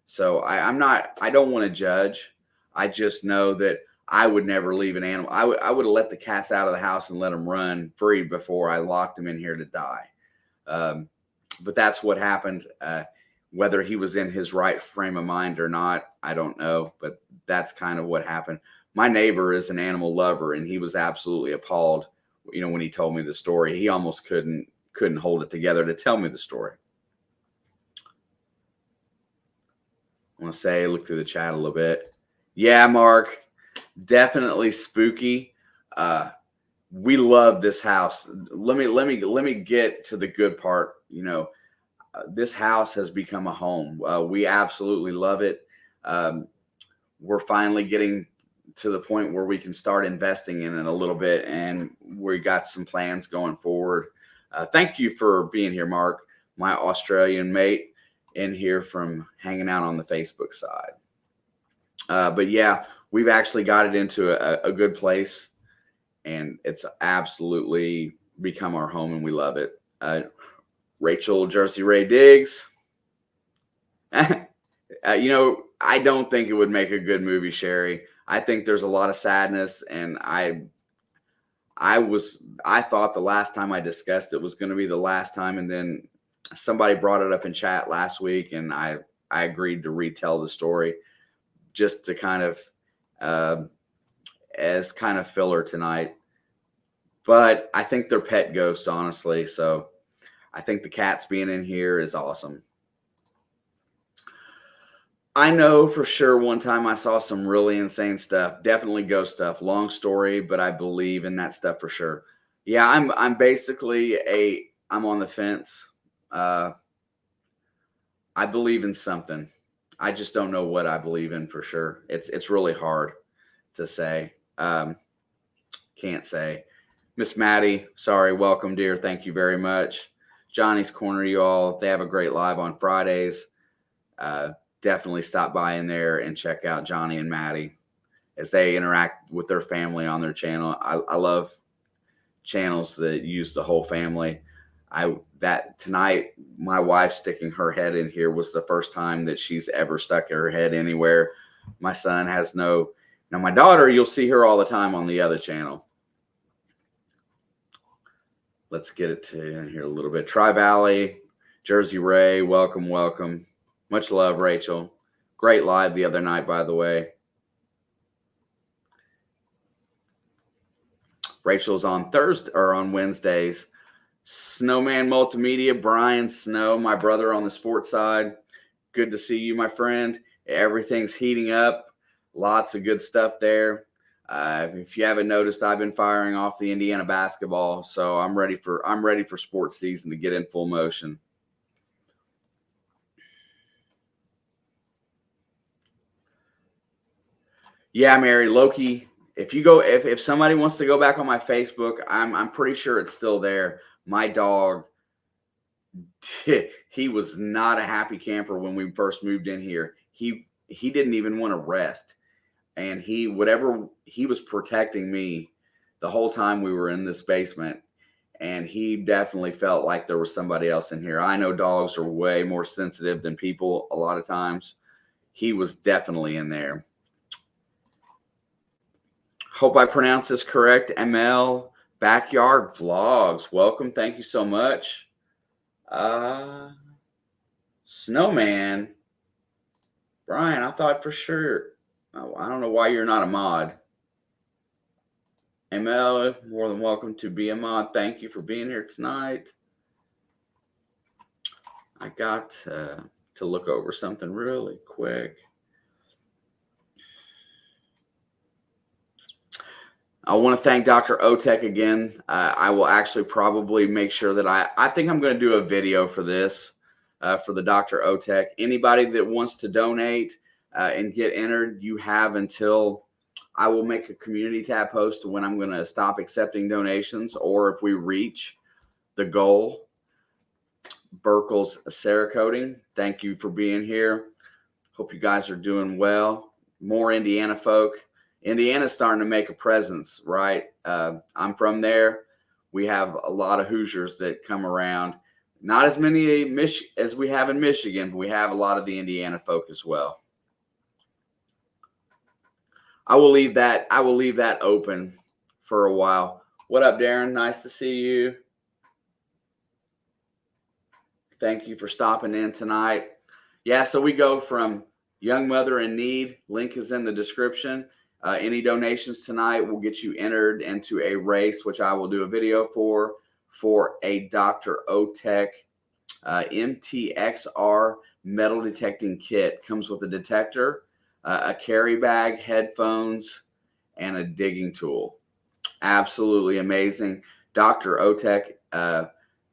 So I don't want to judge. I just know that I would never leave an animal. I would have let the cats out of the house and let them run free before I locked them in here to die. But that's what happened. Whether he was in his right frame of mind or not, I don't know. But that's kind of what happened. My neighbor is an animal lover, and he was absolutely appalled, when he told me the story. He almost couldn't hold it together to tell me the story. I want to say, look through the chat a little bit. Yeah, Mark, definitely spooky. We love this house. Let me get to the good part. This house has become a home. We absolutely love it. We're finally getting to the point where we can start investing in it a little bit, and we got some plans going forward. Thank you for being here, Mark, my Australian mate, in here from hanging out on the Facebook side. But yeah, we've actually got it into a good place, and it's absolutely become our home, and we love it. Rachel Jersey Ray Diggs. I don't think it would make a good movie, Sherry. I think there's a lot of sadness, and I thought the last time I discussed it was going to be the last time, and then somebody brought it up in chat last week, and I agreed to retell the story just to kind of as kind of filler tonight. But I think they're pet ghosts, honestly. So I think the cats being in here is awesome. I know for sure one time I saw some really insane stuff, definitely ghost stuff. Long story, but I believe in that stuff for sure. Yeah, I'm basically I'm on the fence. I believe in something. I just don't know what I believe in for sure. It's really hard to say. Can't say. Miss Maddie, sorry, welcome, dear. Thank you very much. Johnny's Corner, you all. They have a great live on Fridays. Definitely stop by in there and check out Johnny and Maddie as they interact with their family on their channel. I love channels that use the whole family. That tonight, my wife sticking her head in here was the first time that she's ever stuck her head anywhere. My son has now my daughter, you'll see her all the time on the other channel. Let's get it to in here a little bit. Tri Valley, Jersey Ray, welcome. Much love, Rachel. Great live the other night, by the way. Rachel's on Thursday or on Wednesdays. Snowman Multimedia, Brian Snow, my brother on the sports side. Good to see you, my friend. Everything's heating up. Lots of good stuff there. If you haven't noticed, I've been firing off the Indiana basketball, so I'm ready for sports season to get in full motion. Yeah, Mary, Loki. If somebody wants to go back on my Facebook, I'm pretty sure it's still there. My dog, he was not a happy camper when we first moved in here. He didn't even want to rest. And he was protecting me the whole time we were in this basement. And he definitely felt like there was somebody else in here. I know dogs are way more sensitive than people a lot of times. He was definitely in there. Hope I pronounced this correct. ML Backyard Vlogs. Welcome. Thank you so much. Snowman. Brian, I thought for sure. Oh, I don't know why you're not a mod. ML, more than welcome to be a mod. Thank you for being here tonight. I got to look over something really quick. I want to thank Dr. Otek again. I will actually probably make sure that I think I'm going to do a video for this, for the Dr. Otek. Anybody that wants to donate and get entered, you have until I will make a community tab post when I'm going to stop accepting donations, or if we reach the goal. Burkle's Cerakoting, thank you for being here. Hope you guys are doing well. More Indiana folk. Indiana's starting to make a presence, right? I'm from there. We have a lot of Hoosiers that come around. Not as many as we have in Michigan, but we have a lot of the Indiana folk as well. I will leave that open for a while. What up, Darren? Nice to see you. Thank you for stopping in tonight. Yeah, so we go from Young Mother in Need. Link is in the description. Any donations tonight will get you entered into a race, which I will do a video for a Dr. Otek MTXR metal detecting kit. Comes with a detector, a carry bag, headphones, and a digging tool. Absolutely amazing. Dr. Otek,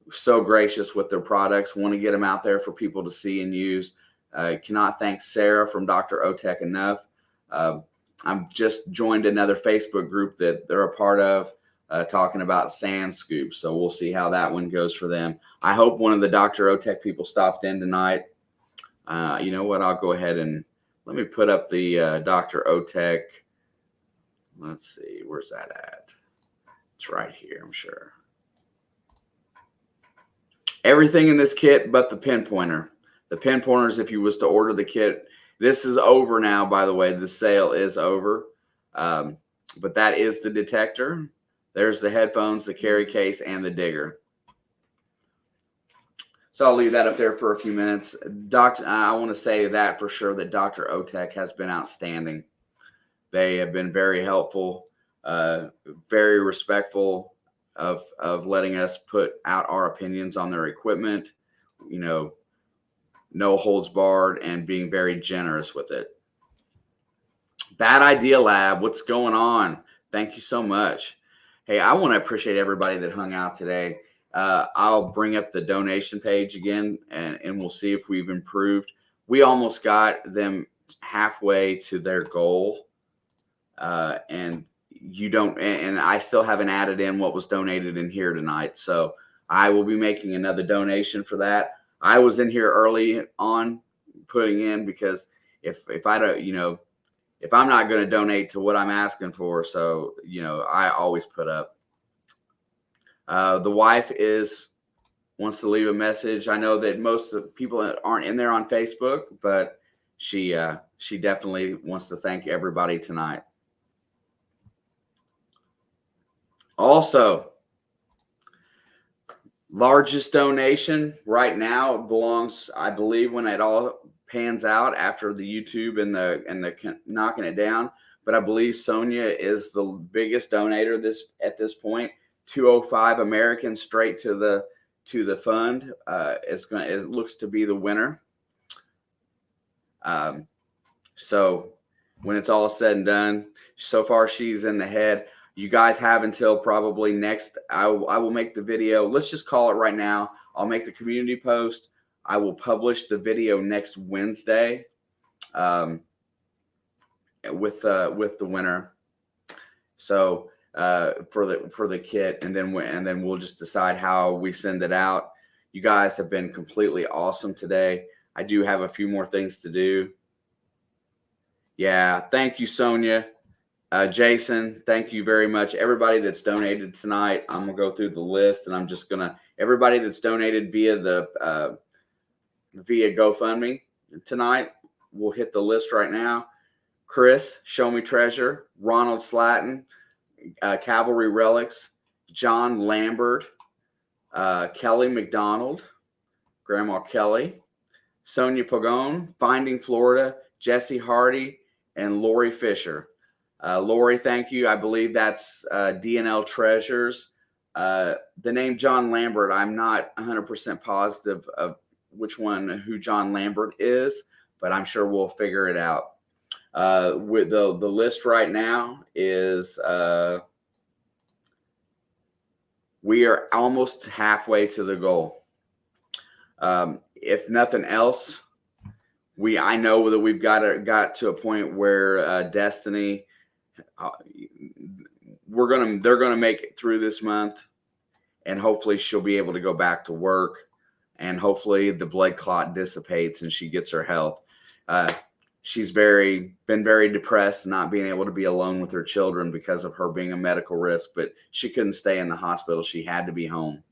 so gracious with their products. Want to get them out there for people to see and use. Cannot thank Sarah from Dr. Otek enough. I've just joined another Facebook group that they're a part of, talking about sand scoops. So we'll see how that one goes for them. I hope one of the Dr. Otek people stopped in tonight. You know what? I'll go ahead and let me put up the Dr. Otek. Let's see. Where's that at? It's right here, I'm sure. Everything in this kit but the pinpointer. The pinpointers, if you was to order the kit, this is over now, by the way. The sale is over. But that is the detector. There's the headphones, the carry case, and the digger. So I'll leave that up there for a few minutes. I want to say that for sure that Dr. Otek has been outstanding. They have been very helpful, very respectful of letting us put out our opinions on their equipment, you know, no holds barred, and being very generous with it. Bad Idea Lab, what's going on? Thank you so much. Hey, I want to appreciate everybody that hung out today. I'll bring up the donation page again, and we'll see if we've improved. We almost got them halfway to their goal, and I still haven't added in what was donated in here tonight. So I will be making another donation for that. I was in here early on putting in, because if I don't, you know, if I'm not going to donate to what I'm asking for, so, you know, I always put up. The wife wants to leave a message. I know that most of the people aren't in there on Facebook, but she definitely wants to thank everybody tonight. Also, largest donation right now belongs, I believe, when it all pans out after the YouTube and the knocking it down, but I believe Sonia is the biggest donator at this point. 205 American straight to the fund. It looks to be the winner. So when it's all said and done, so far she's in the head. You guys have until probably next. I will make the video. Let's just call it right now. I'll make the community post. I will publish the video next Wednesday with the winner. So for the kit, and then we'll just decide how we send it out. You guys have been completely awesome today. I do have a few more things to do. Yeah, thank you, Sonia. Jason, thank you very much. Everybody that's donated tonight, I'm gonna go through the list, and I'm just gonna, everybody that's donated via GoFundMe tonight, we'll hit the list right now. Chris, Show Me Treasure, Ronald Slatton, Cavalry Relics, John Lambert, Kelly McDonald, Grandma Kelly, Sonia Pagone, Finding Florida, Jesse Hardy, and Lori Fisher. Lori, thank you. I believe that's DNL Treasures. The name John Lambert, I'm not 100% positive of who John Lambert is, but I'm sure we'll figure it out. With the list right now is we are almost halfway to the goal. If nothing else, I know that we've got to a point where Destiny, they're gonna make it through this month, and hopefully she'll be able to go back to work, and hopefully the blood clot dissipates and she gets her health. She's been very depressed, not being able to be alone with her children because of her being a medical risk, but she couldn't stay in the hospital. She had to be home.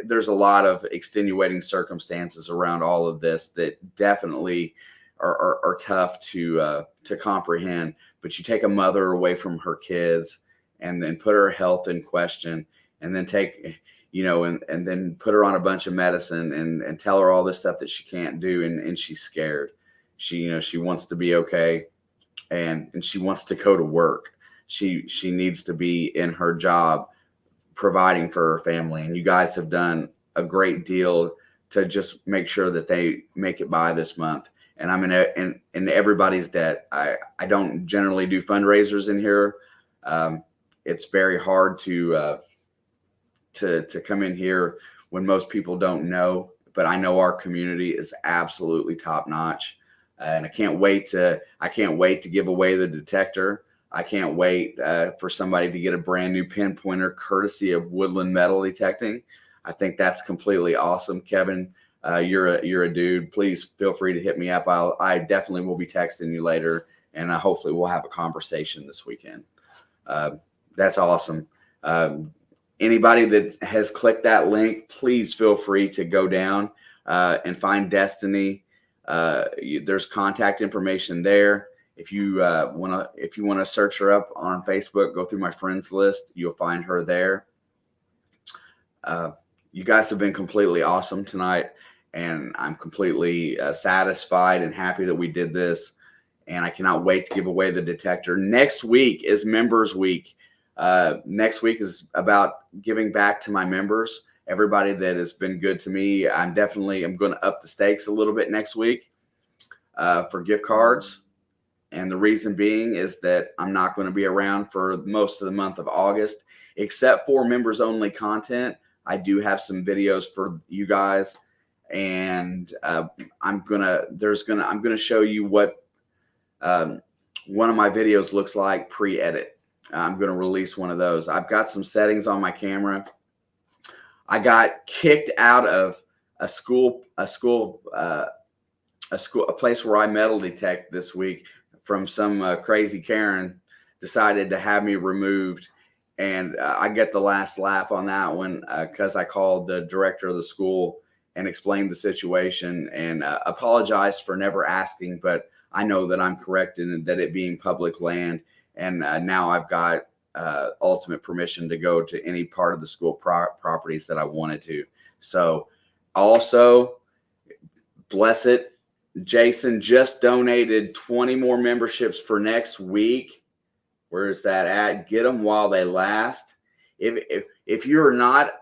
There's a lot of extenuating circumstances around all of this that definitely are tough to comprehend. But you take a mother away from her kids and then put her health in question, and then and then put her on a bunch of medicine and tell her all this stuff that she can't do, and she's scared. She wants to be okay, and she wants to go to work. She needs to be in her job providing for her family, and you guys have done a great deal to just make sure that they make it by this month. And I'm in everybody's debt. I don't generally do fundraisers in here. It's very hard to come in here when most people don't know, but I know our community is absolutely top notch. And I can't wait to give away the detector. I can't wait for somebody to get a brand new pinpointer courtesy of Woodland Metal Detecting. I think that's completely awesome. Kevin, you're a dude. Please feel free to hit me up. I definitely will be texting you later, and hopefully we'll have a conversation this weekend. That's awesome. Anybody that has clicked that link, please feel free to go down and find Destiny. There's contact information there. If you want to search her up on Facebook, go through my friends list. You'll find her there. You guys have been completely awesome tonight, and I'm completely satisfied and happy that we did this. And I cannot wait to give away the detector. Next week is Members Week. Next week is about giving back to my members, everybody that has been good to me. I'm going to up the stakes a little bit next week for gift cards. And the reason being is that I'm not going to be around for most of the month of August, except for members only content. I do have some videos for you guys, and I'm gonna show you what one of my videos looks like pre-edit. I'm going to release one of those. I've got some settings on my camera. I got kicked out of a place where I metal detect this week from some crazy Karen decided to have me removed. And I get the last laugh on that one because I called the director of the school and explained the situation and apologized for never asking. But I know that I'm correct in that it being public land. And now I've got ultimate permission to go to any part of the school properties that I wanted to. So also, bless it, Jason just donated 20 more memberships for next week. Where is that at? Get them while they last. If you're not,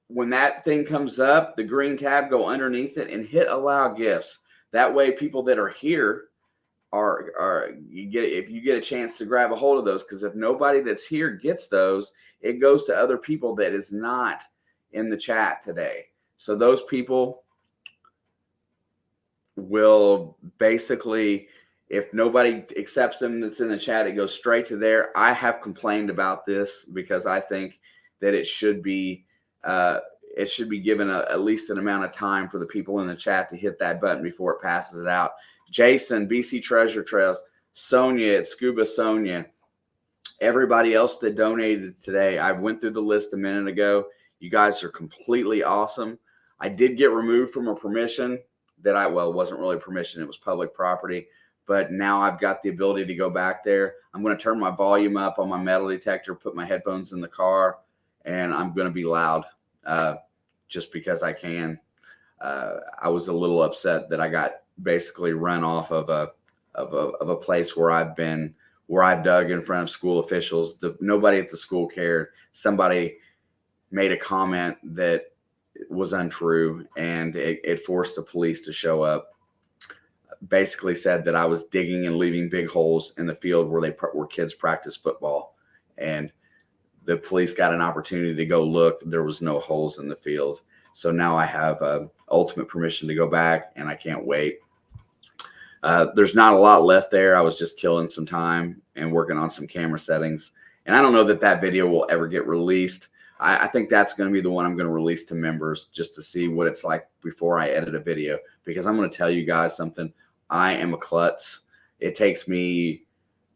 when that thing comes up, the green tab, go underneath it and hit allow gifts. That way people that are here if you get a chance to grab a hold of those, because if nobody that's here gets those, it goes to other people that is not in the chat today. So those people will basically, if nobody accepts them that's in the chat, it goes straight to there. I have complained about this because I think that it should be given at least an amount of time for the people in the chat to hit that button before it passes it out. Jason, BC Treasure Trails, Sonia at Scuba Sonia, everybody else that donated today. I went through the list a minute ago. You guys are completely awesome. I did get removed from a permission that it wasn't really permission. It was public property. But now I've got the ability to go back there. I'm going to turn my volume up on my metal detector, put my headphones in the car, and I'm going to be loud just because I can. I was a little upset that I got basically run off of a place where I've dug in front of school officials. Nobody at the school cared. Somebody made a comment that was untrue, and it forced the police to show up. Basically said that I was digging and leaving big holes in the field where kids practice football, and the police got an opportunity to go look. There was no holes in the field. So now I have ultimate permission to go back, and I can't wait. There's not a lot left there. I was just killing some time and working on some camera settings. And I don't know that video will ever get released. I think that's going to be the one I'm going to release to members just to see what it's like before I edit a video. Because I'm going to tell you guys something. I am a klutz. It takes me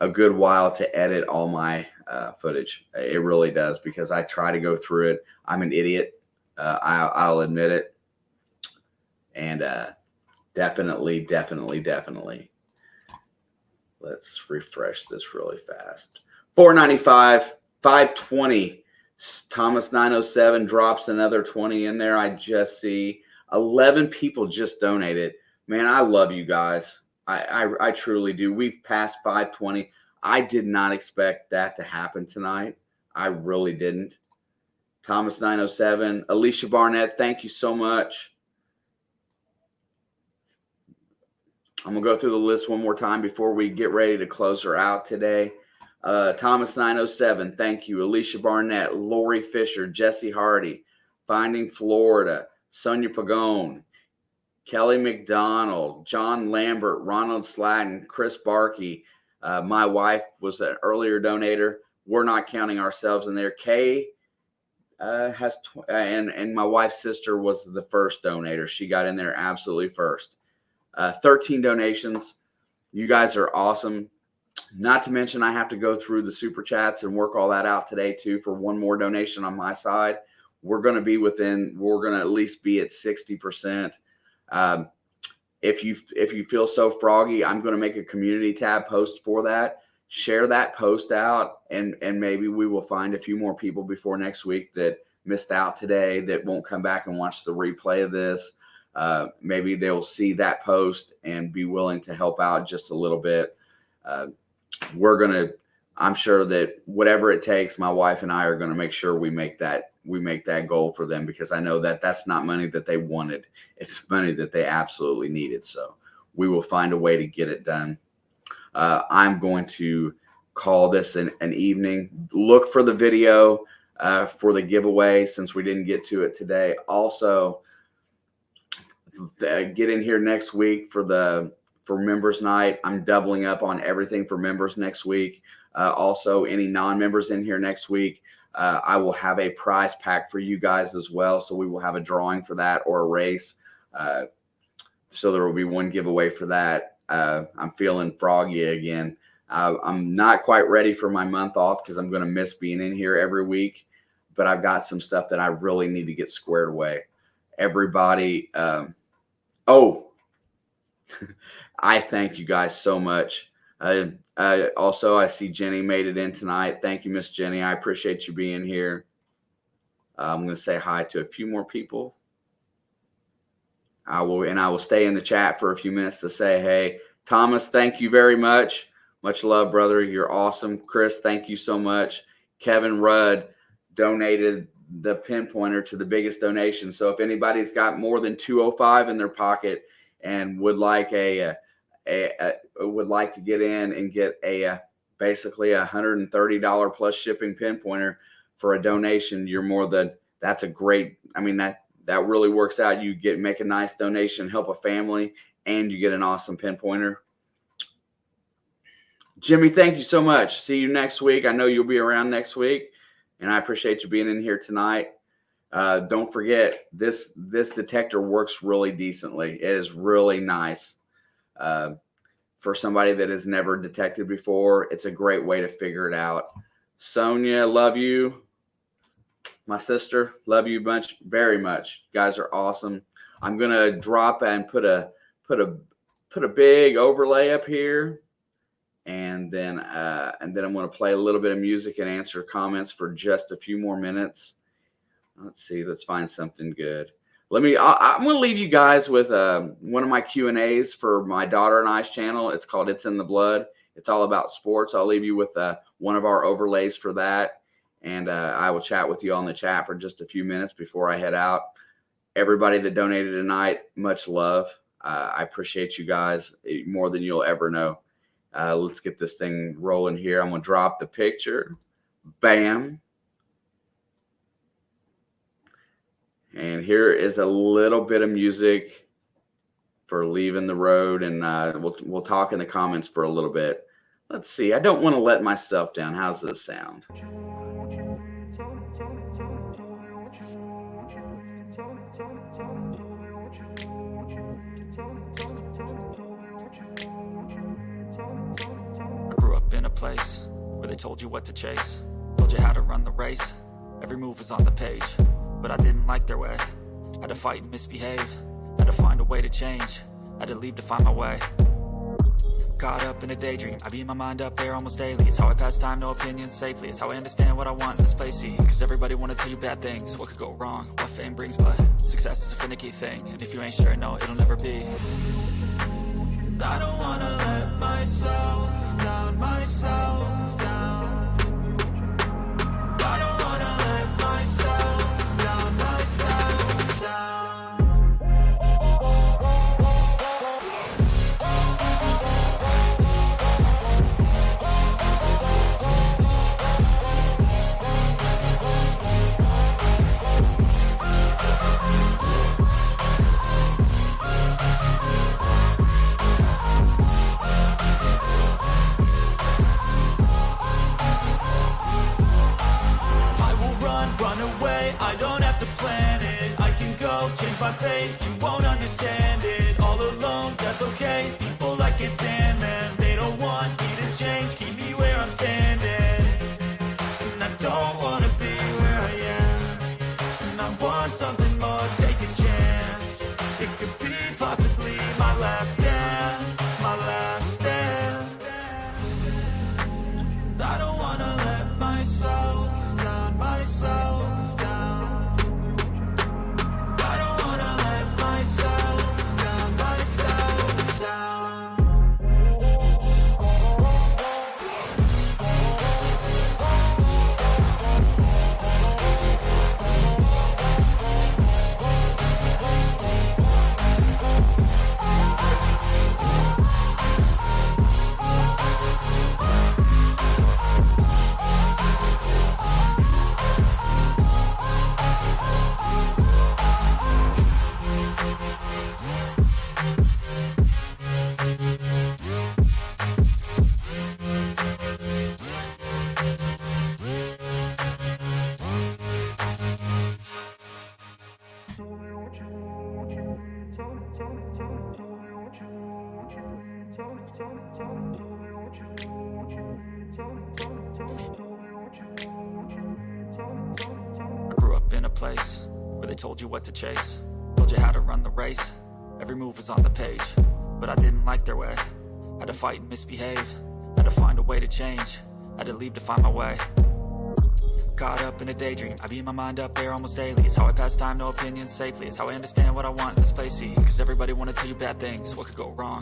a good while to edit all my footage. It really does, because I try to go through it. I'm an idiot. I'll admit it. And Definitely, definitely, definitely. Let's refresh this really fast. 495, 520. Thomas 907 drops another 20 in there. I just see 11 people just donated. Man, I love you guys. I truly do. We've passed 520. I did not expect that to happen tonight. I really didn't. Thomas 907, Alicia Barnett, thank you so much. I'm going to go through the list one more time before we get ready to close her out today. Thomas 907, thank you. Alicia Barnett, Lori Fisher, Jesse Hardy, Finding Florida, Sonia Pagone, Kelly McDonald, John Lambert, Ronald Slatton, Chris Barkey. My wife was an earlier donator. We're not counting ourselves in there. Kay has, and my wife's sister was the first donator. She got in there absolutely first. 13 donations. You guys are awesome. Not to mention, I have to go through the super chats and work all that out today too for one more donation on my side. We're going to at least be at 60%. If you feel so froggy, I'm going to make a community tab post for that. Share that post out, and maybe we will find a few more people before next week that missed out today that won't come back and watch the replay of this. Maybe they'll see that post and be willing to help out just a little bit. I'm sure that whatever it takes, my wife and I are going to make sure we make that goal for them, because I know that that's not money that they wanted. It's money that they absolutely needed. So we will find a way to get it done. I'm going to call this an evening. Look for the video for the giveaway, since we didn't get to it today. Also, get in here next week for members night. I'm doubling up on everything for members next week. Also, any non-members in here next week, I will have a prize pack for you guys as well. So we will have a drawing for that, or a race. So there will be one giveaway for that. I'm feeling froggy again. I'm not quite ready for my month off, because I'm going to miss being in here every week. But I've got some stuff that I really need to get squared away. Everybody, I thank you guys so much. Also, I see Jenny made it in tonight. Thank you, Miss Jenny. I appreciate you being here. I'm going to say hi to a few more people. I will stay in the chat for a few minutes to say, hey, Thomas, thank you very much. Much love, brother. You're awesome. Chris, thank you so much. Kevin Rudd donated the pinpointer to the biggest donation. So if anybody's got more than 205 in their pocket and would like to get in and get basically $130 plus shipping pinpointer for a donation, that's a great, that really works out. You make a nice donation, help a family, and you get an awesome pinpointer. Jimmy, thank you so much. See you next week. I know you'll be around next week, and I appreciate you being in here tonight. Don't forget, this detector works really decently. It is really nice. For somebody that has never detected before, it's a great way to figure it out. Sonia, love you. My sister, love you very much. You guys are awesome. I'm gonna drop and put a big overlay up here, and then I'm gonna play a little bit of music and answer comments for just a few more minutes. Let's see. Let's find something good. I'm going to leave you guys with one of my Q&As for my daughter and I's channel. It's called It's in the Blood. It's all about sports. I'll leave you with one of our overlays for that. And I will chat with you on the chat for just a few minutes before I head out. Everybody that donated tonight, much love. I appreciate you guys more than you'll ever know. Let's get this thing rolling here. I'm going to drop the picture. Bam. And here is a little bit of music for leaving the road, and we'll talk in the comments for a little bit. Let's see. I don't want to let myself down. How's this sound? I grew up in a place where they told you what to chase, told you how to run the race. Every move was on the page. But I didn't like their way. Had to fight and misbehave. Had to find a way to change. had to leave to find my way. Caught up in a daydream, I beat my mind up there almost daily. It's how I pass time, no opinions safely. It's how I understand what I want in this place, see. Cause everybody wanna tell you bad things, what could go wrong, what fame brings. But success is a finicky thing, and if you ain't sure, no, it'll never be. I don't wanna let myself down, myself down. I don't wanna let myself down, myself down. I don't have to plan it, I can go change my fate. You won't understand it, all alone, that's okay. People I can't stand, man, they don't want me to change. Keep me where I'm standing, and I don't wanna be where I am. And I want something more, take a chance. It could be possibly my last dance, my last dance. I don't wanna let myself down, myself. Place where they told you what to chase, told you how to run the race. Every move was on the page, but I didn't like their way. Had to fight and misbehave, had to find a way to change, had to leave to find my way. Caught up in a daydream, I beat my mind up there almost daily. It's how I pass time, no opinions safely. It's how I understand what I want in this place, see. Cause everybody wanna tell you bad things, what could go wrong,